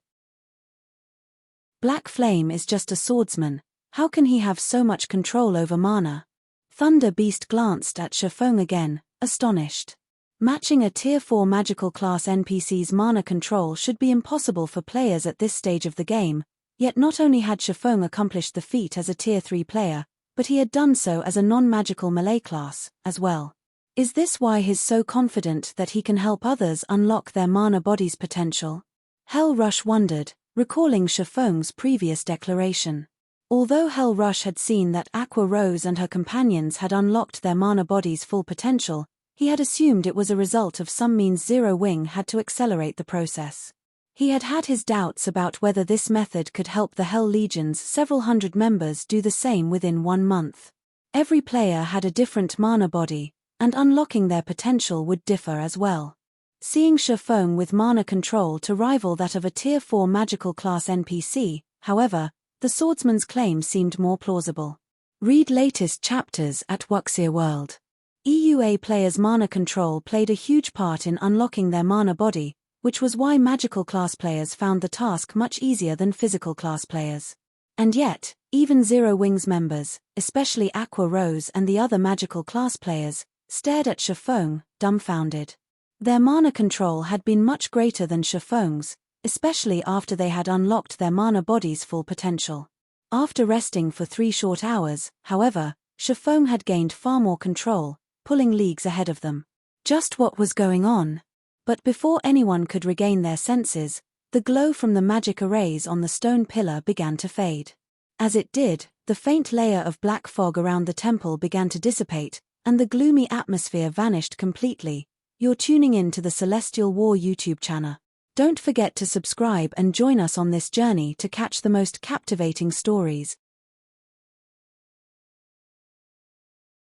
Black Flame is just a swordsman. How can he have so much control over mana? Thunder Beast glanced at Shifeng again, astonished. Matching a Tier 4 magical class NPC's mana control should be impossible for players at this stage of the game, yet not only had Shifeng accomplished the feat as a Tier 3 player, but he had done so as a non-magical melee class, as well. Is this why he's so confident that he can help others unlock their mana body's potential? Hellrush wondered, recalling Shifeng's previous declaration. Although Hellrush had seen that Aqua Rose and her companions had unlocked their mana body's full potential, he had assumed it was a result of some means Zero Wing had to accelerate the process. He had had his doubts about whether this method could help the Hell Legion's several hundred members do the same within 1 month. Every player had a different mana body, and unlocking their potential would differ as well. Seeing Shifeng with mana control to rival that of a Tier 4 magical class NPC, however, the swordsman's claim seemed more plausible. Read latest chapters at Wuxia World. EUA players' mana control played a huge part in unlocking their mana body, which was why magical class players found the task much easier than physical class players. And yet, even Zero Wing's members, especially Aqua Rose and the other magical class players, stared at Shifeng, dumbfounded. Their mana control had been much greater than Shifeng's, especially after they had unlocked their mana body's full potential. After resting for 3 short hours, however, Shifeng had gained far more control, pulling leagues ahead of them. Just what was going on? But before anyone could regain their senses, the glow from the magic arrays on the stone pillar began to fade. As it did, the faint layer of black fog around the temple began to dissipate, and the gloomy atmosphere vanished completely. You're tuning in to the Celestial War YouTube channel. Don't forget to subscribe and join us on this journey to catch the most captivating stories.